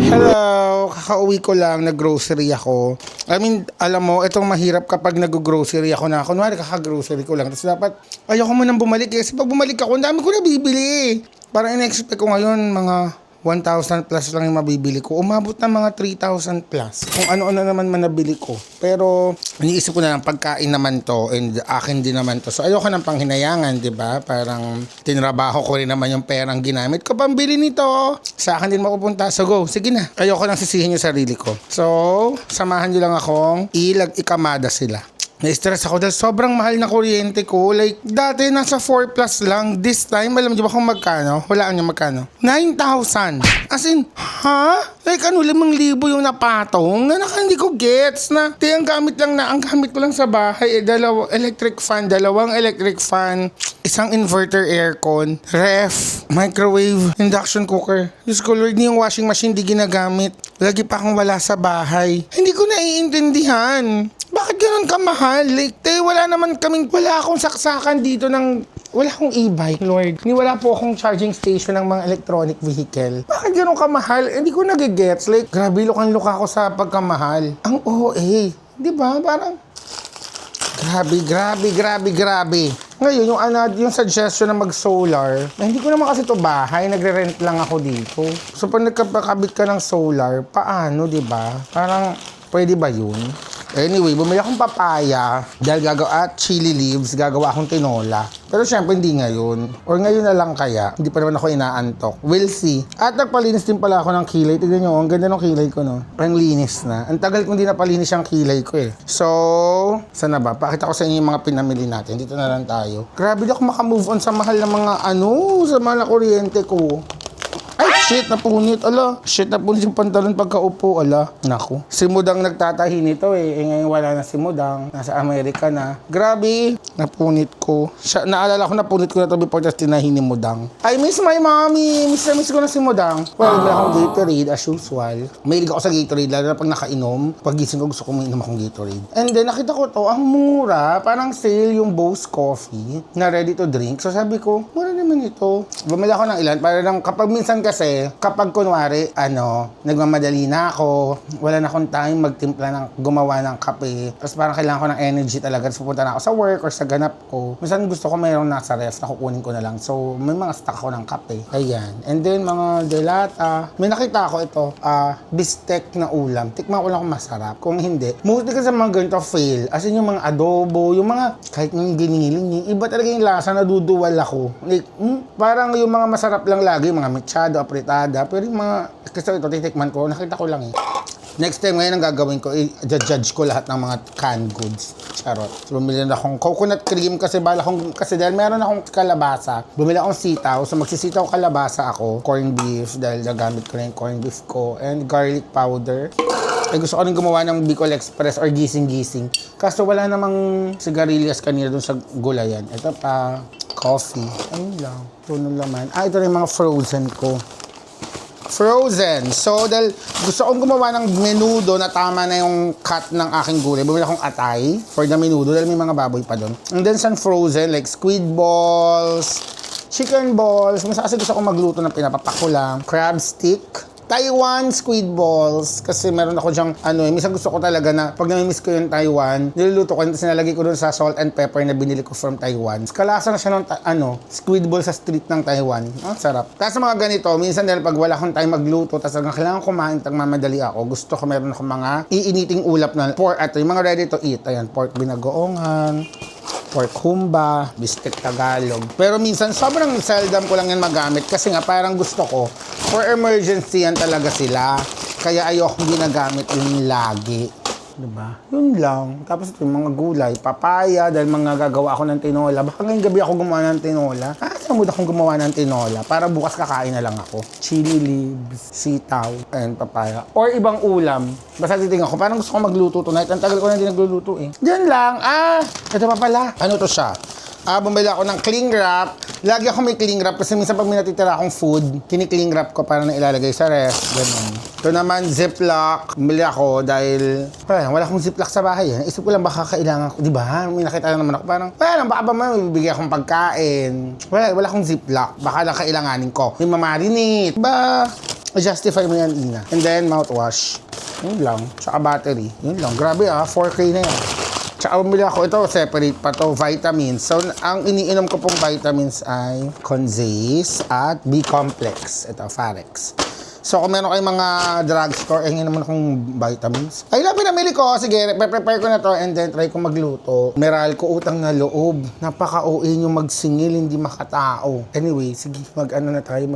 Speaker 2: Hello! Kakauwi ko lang, nag-grocery ako. I mean, alam mo, itong mahirap kapag nag-grocery ako na. Kunwari, kaka-grocery ko lang. Tapos dapat, ayoko mo nang bumalik. Kasi pag bumalik ako, ang dami ko na bibili. Parang in-expect ko ngayon, mga 1,000 plus lang yung mabibili ko. Umabot na mga 3,000 plus. Kung ano-ano naman manabili ko. Pero, iniisip ko na lang, pagkain naman to, and akin din naman to. So, ayoko ng panghinayangan, di ba? Parang, tinrabaho ko rin naman yung perang ginamit ko. Pambili nito. Sa akin din mapupunta. So, go. Sige na. Ayoko nang sisihin yung sarili ko. So, samahan nyo lang akong ikamada sila. Na-stress ako dahil sobrang mahal na kuryente ko. Like, dati nasa 4 plus lang. This time, alam niyo ba kung magkano? Walaan niyo magkano? 9,000. As in, Like, 5,000 yung napatong na hindi ko gets na. Ang gamit ko lang sa bahay, dalawang electric fan, isang inverter aircon, ref, microwave, induction cooker. Diyos ko Lord, yung washing machine di ginagamit. Lagi pa akong wala sa bahay. Hindi ko naiintindihan. Bakit ganun kamahal? Like, wala akong saksakan dito wala akong e-bike, Lord. Wala po akong charging station ng mga electronic vehicle. Bakit ganun kamahal? Hindi ko nagigets. Like, grabe, lukang-luka ako sa pagkamahal. Ang OA. Di ba? Parang, grabe. Ngayon, yung suggestion na mag-solar, hindi ko naman kasi to bahay, nagre-rent lang ako dito. So, pag nagkabit ka ng solar, paano, di ba? Parang, pwede ba yun? Anyway, bumili akong papaya dahil at chili leaves, gagawa akong tinola. Pero syempre, hindi ngayon. Or ngayon na lang kaya. Hindi pa naman ako inaantok. We'll see. At nagpalinis din pala ako ng kilay. Tignan nyo, ang ganda ng kilay ko, no? Ang linis na. Ang tagal kong di napalinis yung kilay ko, eh. So, saan na ba? Pakita ko sa inyo yung mga pinamili natin. Dito na lang tayo. Grabe, di ako makamove on sa mahal ng mga sa mahal na kuryente ko. Ay, shit, napunit. Ala, shit, napunit yung pantalon pagkaupo. Ala, naku. Si Mudang nagtatahi nito eh. Ngayon wala na si Mudang. Nasa Amerika na. Grabe, napunit ko. Naalala ko, napunit ko na to before tas tinahi ni Mudang. I miss my mommy. Miss ko na si Mudang. Well, may akong Gatorade as usual. Mahilig ako sa Gatorade, lalo na pag nakainom. Pag gising ko, gusto ko mainom akong Gatorade. And then, nakita ko to, ang mura. Parang sale yung Bose Coffee na ready to drink. So sabi ko, mura naman ito. Bumili ako ng ilan. Para lang, kapag minsan kasi, kapag kunwari, nagmamadali na ako, wala na akong time magtimpla ng gumawa ng kape, tapos parang kailangan ko ng energy talaga, tapos pupunta na ako sa work or sa ganap ko, minsan gusto ko mayroong nasa ref na kukunin ko na lang. So, may mga stock ako ng kape. Ayan. And then, mga delata. May nakita ako ito, bistek na ulam. Tikman ko lang kung masarap. Kung hindi, mostly kasi mga ganito fail. As in, yung mga adobo, yung mga, kahit yung giniling, yung iba talaga yung lasa, naduduwal ako. Like, parang yung mga masarap lang lagi, mga mechado, apritada, pero yung mga, kasi ito, titikman ko, nakita ko lang eh. Next time ngayon ang gagawin ko, i-judge ko lahat ng mga canned goods. Charot. So, bumili na akong coconut cream kasi dahil meron akong kalabasa. Bumili akong sitaw. So, magsisitaw kalabasa ako. Corned beef dahil nagamit ko na yung corned beef ko. And garlic powder. Gusto ko rin gumawa ng Bicol Express or gising-gising. Kaso wala namang sigarilyas kanina dun sa gulayan. Ito pa, coffee. Ayun lang. Ito na laman. Ito rin mga frozen ko. Frozen. So, dahil gusto kong gumawa ng menudo na tama na yung cut ng aking gulay. Bumili akong atay for the menudo dahil may mga baboy pa doon. And then, some frozen, like squid balls, chicken balls. Minsan kasi gusto kong magluto ng pinapapak ko lang. Crab stick. Taiwan squid balls. Kasi meron ako dyang, minsan gusto ko talaga na pag namimiss ko yung Taiwan, niluluto ko, tapos nilagay ko doon sa salt and pepper na binili ko from Taiwan. Kalasa na siya ng, squid ball sa street ng Taiwan. Sarap. Tapos mga ganito, minsan dahil pag wala akong time magluto, tapos kailangan kumain, mamadali ako, gusto ko meron ako mga iiniting ulap na pork, yung mga ready to eat. Ayan, pork binagoongan, pork humba, bistek Tagalog. Pero minsan, sobrang seldom ko lang yan magamit kasi nga parang gusto ko, for emergency yan talaga sila. Kaya ayoko ginagamit yun lagi. Diba? Yun lang. Tapos ito yung mga gulay, papaya, dahil mga gagawa ako ng tinola. Baka ngayong gabi ako gumawa ng tinola. Samud akong gumawa ng tinola para bukas kakain na lang ako. Chili leaves, sitaw, and papaya. Or ibang ulam. Basta titingnan ko, parang gusto ko magluto tonight. Ang tagal ko na hindi nagluluto eh. Diyan lang. Ito pa pala. Ano to siya? Bumili ako ng cling wrap. Lagi ako may cling wrap kasi minsan pag may natitira akong food, kinikling wrap ko para na ilalagay sa ref. Ganun. Ito naman, Ziploc. Bumili ako dahil wala akong Ziploc sa bahay. Isip ko lang baka kailangan ko. Diba? May nakita na naman ako. Parang, baka ba may bibigyan akong pagkain. Wala akong Ziploc. Baka lang kailanganin ko. May mamarinate. Justify mo yan, Ina. And then, mouthwash. Yun lang. Tsaka battery. Yun lang. Grabe 4K na yan. Tsaka bumili ako, ito separate pa to, vitamins. So, ang iniinom ko pong vitamins ay Conzace at B-Complex. Ito, Farex. So, kung meron kayong mga drugstore, hingin naman akong vitamins. Ay, pinamili ko. Sige, prepare ko na to and then try ko magluto. Meral ko utang na loob. Napaka-OA nyo magsingil, hindi makatao. Anyway, sige, maglagay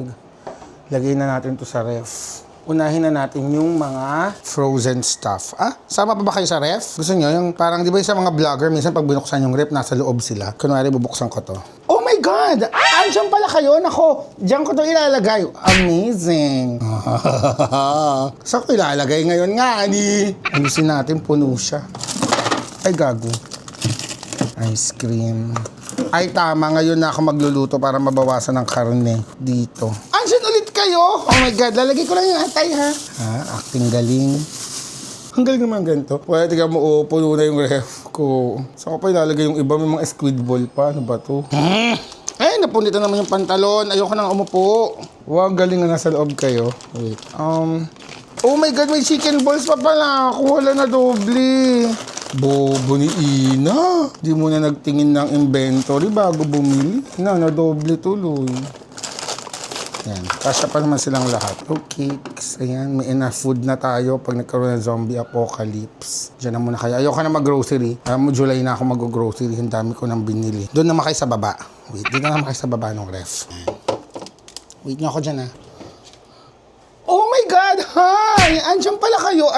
Speaker 2: na natin to sa ref. Unahin na natin yung mga frozen stuff. Sama pa ba kayo sa ref? Gusto nyo? Yung parang, di ba yung sa mga vlogger, minsan pag binuksan yung ref, nasa loob sila. Kunwari, bubuksan ko to. Oh my God! Andiyan pala kayo? Nako, diyan ko to ilalagay. Amazing! Saan ko ilalagay ngayon nga, ani? Ayusin natin, puno siya. Ay, gago. Ice cream. Ay, tama. Ngayon na ako magluluto para mabawasan ng karne dito. Andiyan ulit kayo! kayo? Oh my God, lalagay ko lang yung atay ha. Acting galing. Ang galing naman ganito. Wala, tignan mo, puno na yung ref ko. Saan ko pa ilalagay yung iba? May mga squid ball pa. Ano ba to? Ay, napunitan naman yung pantalon. Ayoko nang umupo. Wow, galing na nasa loob kayo. Wait. Oh my God, may chicken balls pa pala. Wala na doble. Bobo ni Ina. Di mo na nagtingin ng inventory bago bumili. Na doble tuloy. Yan. Kasya pa naman silang lahat. Okay. Ayan, may enough food na tayo pag nagkaroon ng zombie apocalypse. Diyan na muna kayo. Ayoko na mag-grocery. Alam mo, July na ako mag-grocery. Ang dami ko nang binili. Doon naman kayo sa baba. Wait, doon naman kayo sa baba ng ref. Wait nyo ako dyan, ha. Oh my God! Hi! Andiyan pala kayo.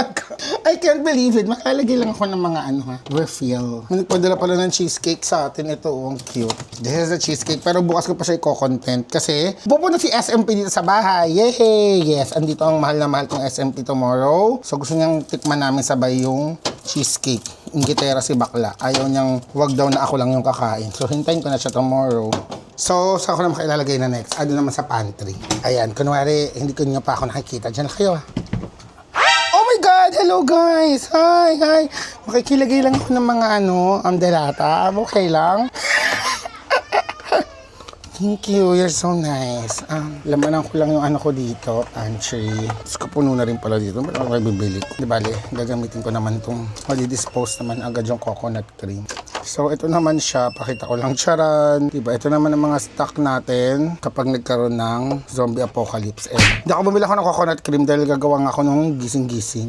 Speaker 2: I can't believe it. Makalagay lang ako ng mga refill. Nagpadala pala ng cheesecake sa atin. Ito, ang cute. This is a cheesecake. Pero bukas ko pa siya i-content kasi pupunta si SMP dito sa bahay. Yay! Yes, andito ang mahal na mahal kong SMP tomorrow. So gusto niyang tikman namin sabay yung cheesecake. Ingitera si bakla. Ayaw niyang wag daw na ako lang yung kakain. So hintayin ko na siya tomorrow. So, saan ko naman kailalagay na next? Ano naman sa pantry. Ayan, kunwari, hindi ko nyo pa ako nakikita. Diyan na kayo, ha? Oh my God! Hello, guys! Hi! Makikilagay lang ako ng mga delata. Okay lang? Thank you, you're so nice. Lamanan ko lang yung ko dito, pantry. Tapos kapuno na rin pala dito. Ba't ako bibili? Di bali, gagamitin ko naman itong mali-dispose naman agad yung coconut cream. So, ito naman siya. Pakita ko lang charan. Diba? Ito naman ang mga stock natin kapag nagkaroon ng zombie apocalypse. Hindi ako bumili ako ng coconut cream dahil gagawa nga ako ng gising-gising.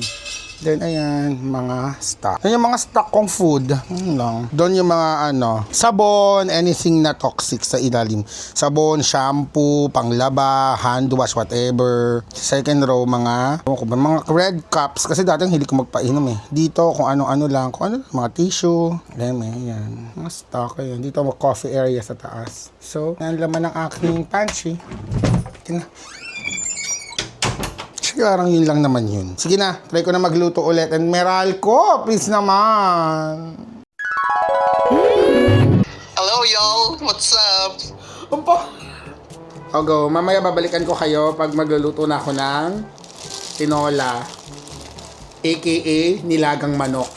Speaker 2: Then, ayan, mga stock. Yan yung mga stock kong food. Lang. Doon yung mga sabon, anything na toxic sa ilalim. Sabon, shampoo, panglaba, hand wash, whatever. Second row, mga red cups. Kasi dating hindi ko magpainom eh. Dito, kung ano-ano lang. Mga tissue. Then, ayan. Mga stock. Ayan. Dito, mga coffee area sa taas. So, yan laman ng aking pantry. Tingnan. Parang yun lang naman yun. Sige na, try ko na magluto ulit. And Meralco, please naman.
Speaker 1: Hello, y'all! What's up?
Speaker 2: Umpo. I'll go. Mamaya babalikan ko kayo pag magluluto na ako ng tinola. AKA nilagang manok.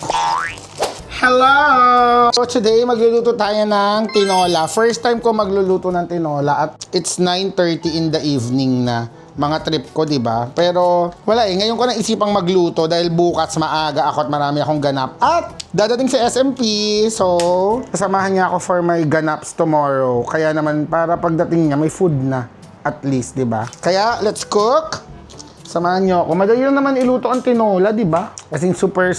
Speaker 2: Hello! So today, magluluto tayo ng tinola. First time ko magluluto ng tinola at it's 9:30 in the evening na. Mga trip ko, di ba? Pero wala eh. Ngayon ko na isipang magluto dahil bukas maaga ako at marami akong ganap. At dadating si SMP. So, kasamahan niya ako for my ganaps tomorrow. Kaya naman para pagdating niya may food na. At least, di ba? Kaya, let's cook. Samahan niyo ako. Madali lang naman iluto ang tinola, di ba? Kasi super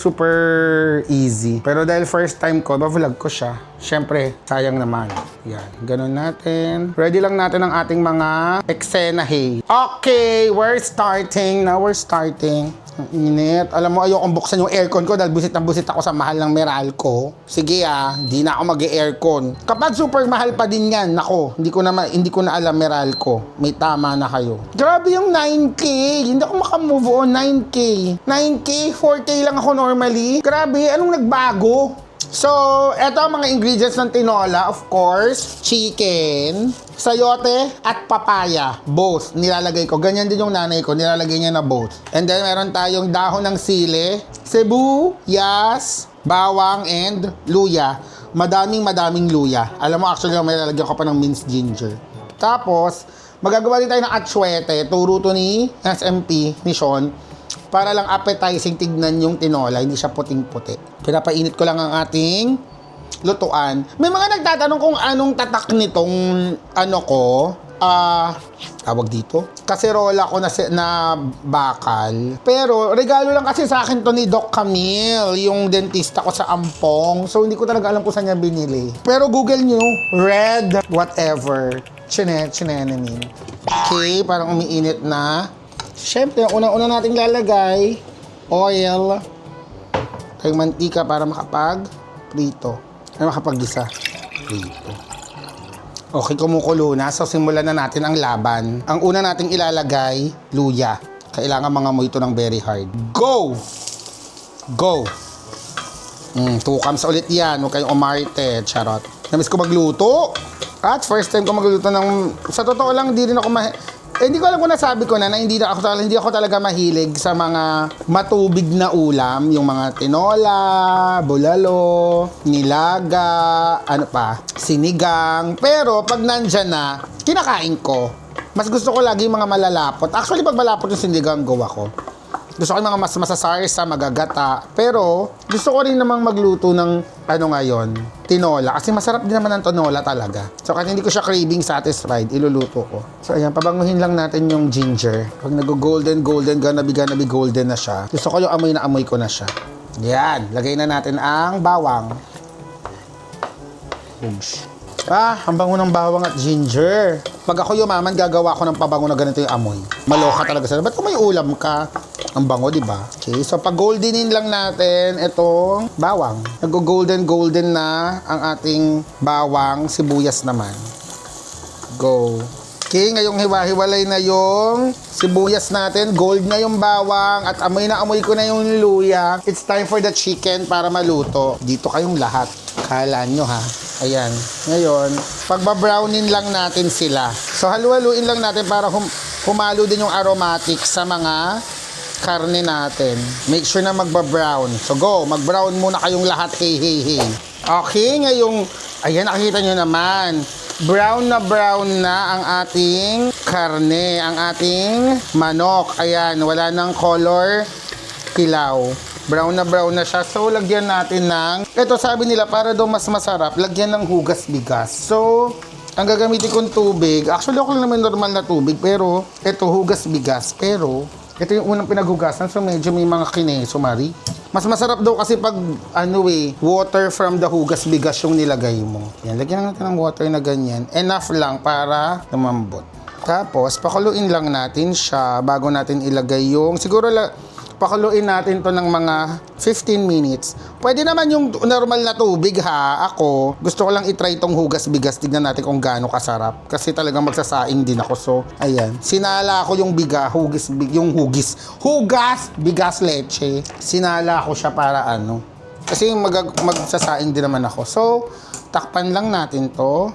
Speaker 2: easy. Pero dahil first time ko, ba-vlog ko siya. Siyempre, sayang naman. Yan, ganun natin. Ready lang natin ang ating mga eksena, hey. Okay, we're starting. Now we're starting. Ang init. Alam mo, ayokong buksan yung aircon ko dahil busit ako sa mahal ng Meralco. Sige di na ako mag-aircon. Kapag super mahal pa din yan, nako, hindi ko na alam Meralco. May tama na kayo. Grabe yung 9K. Hindi ako makamove on. 9K. 9K, 4K lang ako normally. Grabe, anong nagbago? So, eto ang mga ingredients ng tinola. Of course, chicken, sayote, at papaya. Both, nilalagay ko. Ganyan din yung nanay ko, nilalagay niya na both. And then, meron tayong dahon ng sili, sibuyas, bawang, and luya. Madaming luya. Alam mo, actually, may lalagyan ko pa ng minced ginger. Tapos, magagawa din tayo ng atsuete. Turo to ni SMP, ni Sean. Para lang appetizing tignan yung tinola, hindi siya puting-puti. Pinapainit ko lang ang ating lutuan. May mga nagtatanong kung anong tatak nitong tawag dito? Kaserola ko na bakal. Pero regalo lang kasi sa akin to ni Doc Camille, yung dentista ko sa Ampong. So hindi ko talaga alam kung saan niya binili. Pero Google nyo, red whatever. Chinenemin. Okay, parang umiinit na. Siyempre, unang-una nating lalagay, oil, tayong mantika para makapag-prito. Makapag-gisa. Prito. Okay, kumukulo na. So, simulan na natin ang laban. Ang una nating ilalagay, luya. Kailangan mga mo ito ng very hard. Go! Go! 2 comes ulit yan. Huwag kayong umarte. Charot. Namiss ko magluto. At first time ko magluto ng... Sa totoo lang, di rin ako Hindi ko alam kung nasabi ko na hindi ako talaga mahilig sa mga matubig na ulam, yung mga tinola, bulalo, nilaga, ano pa, sinigang. Pero pag nandyan na, kinakain ko. Mas gusto ko lagi yung mga malalapot. Actually, pag malapot yung sinigang, gawa ko. Gusto ko yung mga mas masasarsa, magagata. Pero, gusto ko rin namang magluto ng, tinola. Kasi masarap din naman ang tinola talaga. So, kahit hindi ko siya craving satisfied, iluluto ko. So, ayan, pabanguhin lang natin yung ginger. Pag nag-golden, ganabi golden na siya. Gusto ko yung amoy na amoy ko na siya. Yan, lagay na natin ang bawang. Oops. Ang bango ng bawang at ginger. Pag ako yumaman, gagawa ko ng pabango na ganito yung amoy. Maloka talaga sila. Ba't kung may ulam ka? Ang bango, di ba? Okay, so pag goldenin lang natin itong bawang. Nag-golden na ang ating bawang, sibuyas naman. Go. Okay, ngayong hiwa-hiwalay na yung sibuyas natin, gold na yung bawang, at amoy na amoy ko na yung luya. It's time for the chicken para maluto. Dito kayong lahat. Kala nyo ha. Ayan. Ngayon, pagbabrownin lang natin sila. So, halu-haluin lang natin para humalo din yung aromatic sa mga karne natin. Make sure na magba-brown. So, go. Mag-brown muna kayong lahat. Hey. Okay, ngayong, ayan, nakikita nyo naman. Brown na ang ating karne, ang ating manok. Ayan, wala nang color, kilaw. Brown na siya. So, lagyan natin ng, ito sabi nila, para daw mas masarap, lagyan ng hugas bigas. So, ang gagamitin kong tubig, actually ako lang naman normal na tubig, pero ito, hugas bigas. Pero, ito yung unang pinaghugasan, so medyo may mga kineso, Mari. Mas masarap daw kasi pag, water from the hugas bigas yung nilagay mo. Yan, lagyan natin ng water na ganyan. Enough lang para lumambot. Tapos, pakuluin lang natin siya bago natin ilagay yung, siguro pakuluin natin to ng mga 15 minutes. Pwede naman yung normal na tubig ha. Ako, gusto ko lang itry itong hugas bigas. Tignan natin kung gaano kasarap. Kasi talagang magsasaing din ako. So, ayan. Sinala ko yung hugas bigas leche. Sinala ko siya para kasi magsasaing din naman ako. So, takpan lang natin to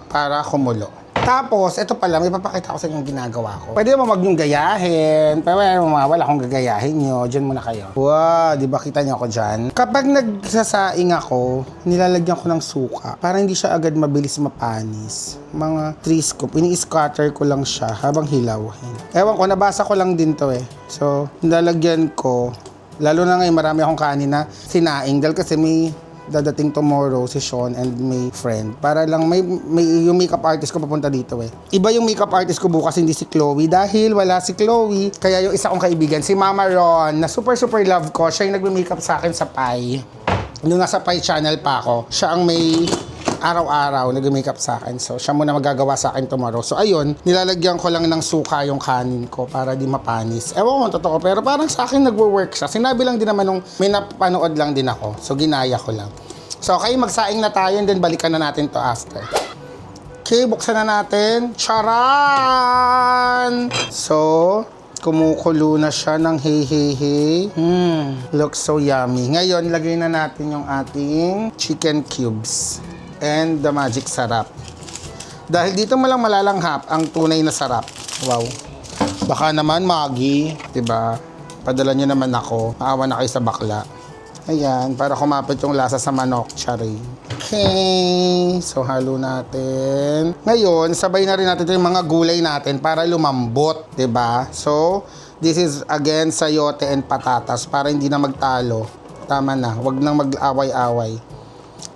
Speaker 2: para kumulo. Tapos, ito pala, may papakita ko sa inyo yung ginagawa ko. Pwede mo yung gayahin. Pero wala akong gagayahin nyo. Diyan muna kayo. Wow, di ba kita nyo ako dyan? Kapag nagsasaing ako, nilalagyan ko ng suka para hindi siya agad mabilis mapanis. Mga 3 scoop. Ini-scatter ko lang siya habang hilawin. Ewan ko, nabasa ko lang din to eh. So, nilalagyan ko. Lalo na ngayon, marami akong kanin na sinaing. Dahil kasi may dadating tomorrow si Sean and may friend. Para lang may yung makeup artist ko papunta dito eh. Iba yung makeup artist ko bukas, hindi si Chloe. Dahil wala si Chloe, kaya yung isa kong kaibigan, si Mama Ron, na super love ko, siya yung nagme-makeup sa akin sa Pai. Nung nasa Pai channel pa ako, siya ang may araw-araw nag-makeup sa akin. So, siya muna magagawa sa akin tomorrow. So, ayun, nilalagyan ko lang ng suka yung kanin ko para di mapanis. Ewan ko, totoo. Pero parang sa akin nagwo-work siya. Sinabi lang din naman nung may napanood lang din ako. So, ginaya ko lang. So, okay, magsaing na tayo and then balikan na natin to after. Okay, buksan na natin. Charan! So, kumukulo na siya ng hey. Looks so yummy. Ngayon, lagay na natin yung ating chicken cubes and the magic sarap. Dahil dito mo lang malalanghap ang tunay na sarap. Wow. Baka naman, Maggie, diba? Padala nyo naman ako. Maawa na kayo sa bakla. Ayan, para kumapit yung lasa sa manok. Chari. Okay. So, halo natin. Ngayon, sabay na rin natin yung mga gulay natin para lumambot, diba? So, this is again sayote and patatas para hindi na magtalo. Tama na. Huwag nang mag-away-away.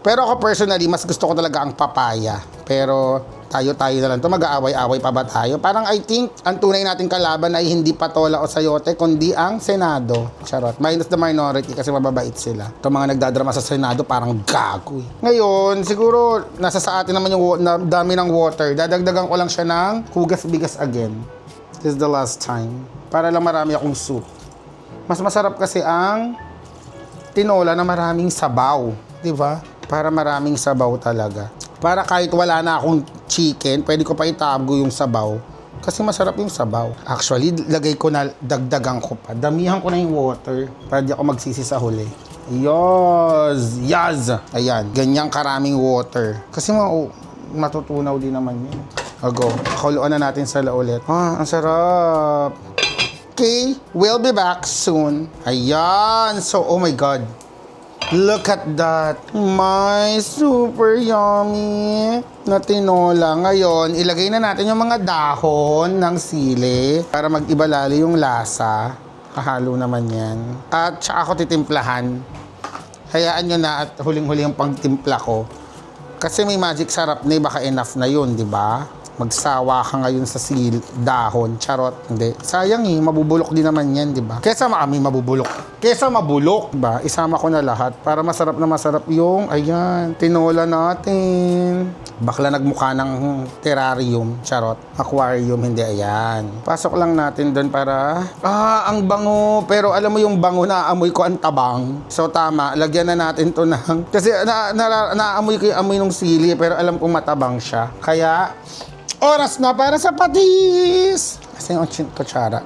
Speaker 2: Pero ako personally, mas gusto ko talaga ang papaya. Pero tayo na lang to, mag-aaway-away pa ba tayo? Parang I think, ang tunay nating kalaban ay hindi patola o sayote, kundi ang Senado. Charot. Minus the minority kasi mababait sila. Ito mga nagdadrama sa Senado, parang gago eh. Ngayon, siguro, nasa sa atin naman yung dami ng water. Dadagdagan ko lang siya ng hugas bigas again. This is the last time. Para lang marami akong soup. Mas masarap kasi ang tinola na maraming sabaw. Diba? Para maraming sabaw talaga. Para kahit wala na akong chicken, pwede ko pa itago yung sabaw. Kasi masarap yung sabaw. Actually, lagay ko na, dagdagan ko pa. Damihan ko na yung water para di ako magsisi sa huli. Yaz! Ayan, ganyang karaming water. Kasi matutunaw din naman yun. Go. Kuluan na natin sa ulit. Ang sarap. Okay, we'll be back soon. Ayan. So, oh my God. Look at that. My super yummy na tinola. Ngayon, ilagay na natin yung mga dahon ng sili para mag-iba lalo yung lasa. Kahalo naman yan. At saka ako titimplahan. Hayaan nyo na at huling-huli yung pagtimpla ko. Kasi may magic sarap na baka enough na yun, di ba? Magsawa ka ngayon sa dahon. Charot. Hindi. Sayang mabubulok din naman yan, di ba? Kesa mabubulok. Kesa mabulok, ba? Isama ko na lahat para masarap na masarap yung, ayan, tinola natin. Bakla nagmukha ng terrarium. Charot. Aquarium, hindi. Ayan. Pasok lang natin doon para, ang bango. Pero alam mo yung bango na amoy ko ang tabang. So tama, lagyan na natin to ng, kasi naamoy ko yung amoy ng sili, pero alam kong matabang siya. Kaya, oras na para sa patis! Kasi yung kutsara.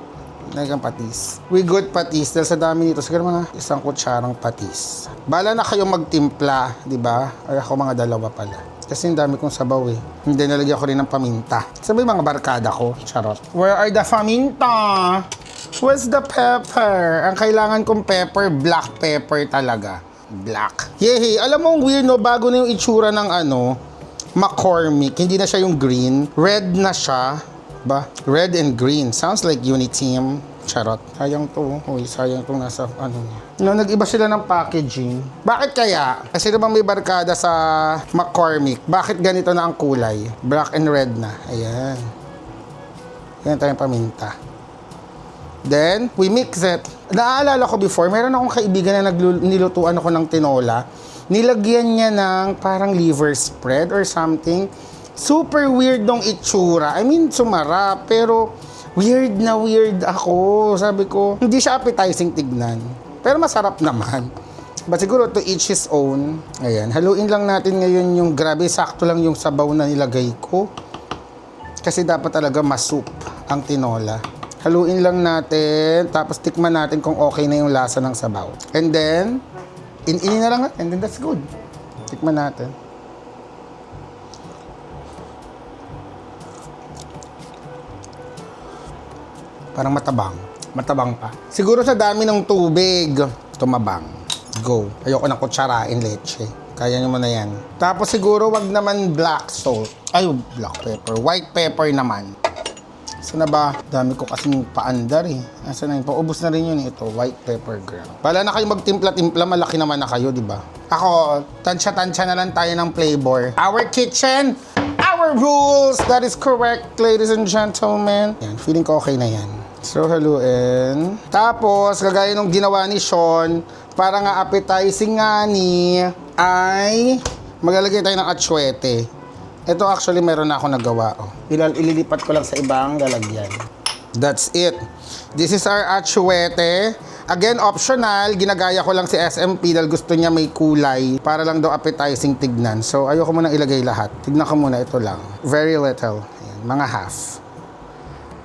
Speaker 2: Nagang patis. We good patis. Dahil sa dami nito, siguro mga isang kutsarang patis. Bala na kayong magtimpla, di ba? Ay ako mga dalawa pala. Kasi ang dami kong sabaw eh. Hindi, nalagyan ko rin ng paminta. Sabi mga barkada ko. Charot. Where are the paminta? Where's the pepper? Ang kailangan kong pepper, black pepper talaga. Black. Yehey, alam mo weird no? Bago na yung itsura ng McCormick, hindi na siya yung green. Red na siya. Ba? Red and green. Sounds like Uniteam. Charot. Sayang to. Uy, sayang to nasa niya. No, nag-iba sila ng packaging. Bakit kaya? Kasi naman may barkada sa McCormick. Bakit ganito na ang kulay? Black and red na. Ayan. Yan tayong paminta. Then, we mix it. Naaalala ko before, meron akong kaibigan na nilutuan ako ng tinola. Nilagyan niya ng parang liver spread or something. Super weird nung itsura. I mean, sumarap, pero weird na weird ako. Sabi ko, hindi siya appetizing tignan. Pero masarap naman. But siguro to each his own. Ayan, haluin lang natin ngayon yung grabe. Sakto lang yung sabaw na nilagay ko. Kasi dapat talaga masup ang tinola. Haluin lang natin, tapos tikman natin kung okay na yung lasa ng sabaw. And then, in-ini na lang natin, and then that's good. Tikman natin. Parang matabang. Matabang pa. Siguro sa dami ng tubig, tumabang. Go. Ayoko ng kutsarain leche. Kaya nyo mo na yan. Tapos siguro wag naman black salt. Ay, black pepper. White pepper naman. Saan na ba? Dami ko kasing paandar eh. Asan na yun? Paubos na rin yun ito. White pepper ground. Wala na kayo magtimpla-timpla. Malaki naman na kayo, di ba? Ako, tansya-tansya na lang tayo ng flavor. Our kitchen, our rules. That is correct, ladies and gentlemen. Yan, feeling ko okay na yan. So, haluin. Tapos, kagaya nung ginawa ni Sean, para nga appetizing nga ni, ay maglalagay tayo ng atsuete. Ito actually meron na ako nagawa. Ililipat ko lang sa ibang lalagyan. That's it. This is our atsuete. Again, optional. Ginagaya ko lang si SMP dahil gusto niya may kulay para lang daw appetizing tignan. So, ayoko muna ilagay lahat. Tignan ko muna ito lang. Very little. Ayan, mga half.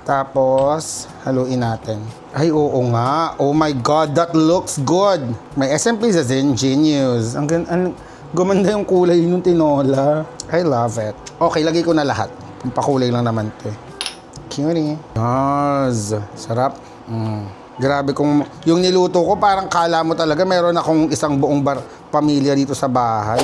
Speaker 2: Tapos, haluin natin. Ay, oo nga. Oh my God, that looks good. My SMP is ingenious. Ang gumanda yung kulay ng tinola. I love it. Okay, lagay ko na lahat. Pakulay lang naman ito eh. Cutie. Yes. Sarap. Grabe kung yung niluto ko, parang kala mo talaga meron akong isang buong pamilya dito sa bahay.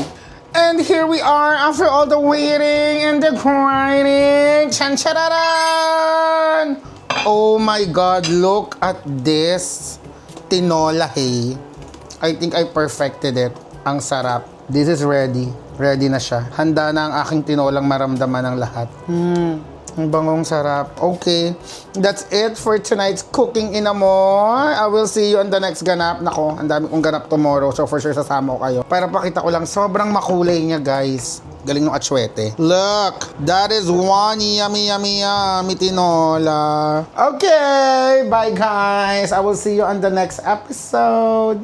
Speaker 2: And here we are after all the waiting and the grinding. Chan-chararan! Oh my God, look at this tinola, hey. I think I perfected it. Ang sarap. This is ready. Ready na siya. Handa na ang aking tinolang maramdaman ng lahat. Ang bangong sarap. Okay. That's it for tonight's Cooking in Amor. I will see you on the next ganap. Nako, ang dami kong ganap tomorrow. So for sure sasama ko kayo. Para pakita ko lang, sobrang makulay niya, guys. Galing ng atsuete. Look! That is one yummy, yummy, yummy tinola. Okay! Bye, guys! I will see you on the next episode.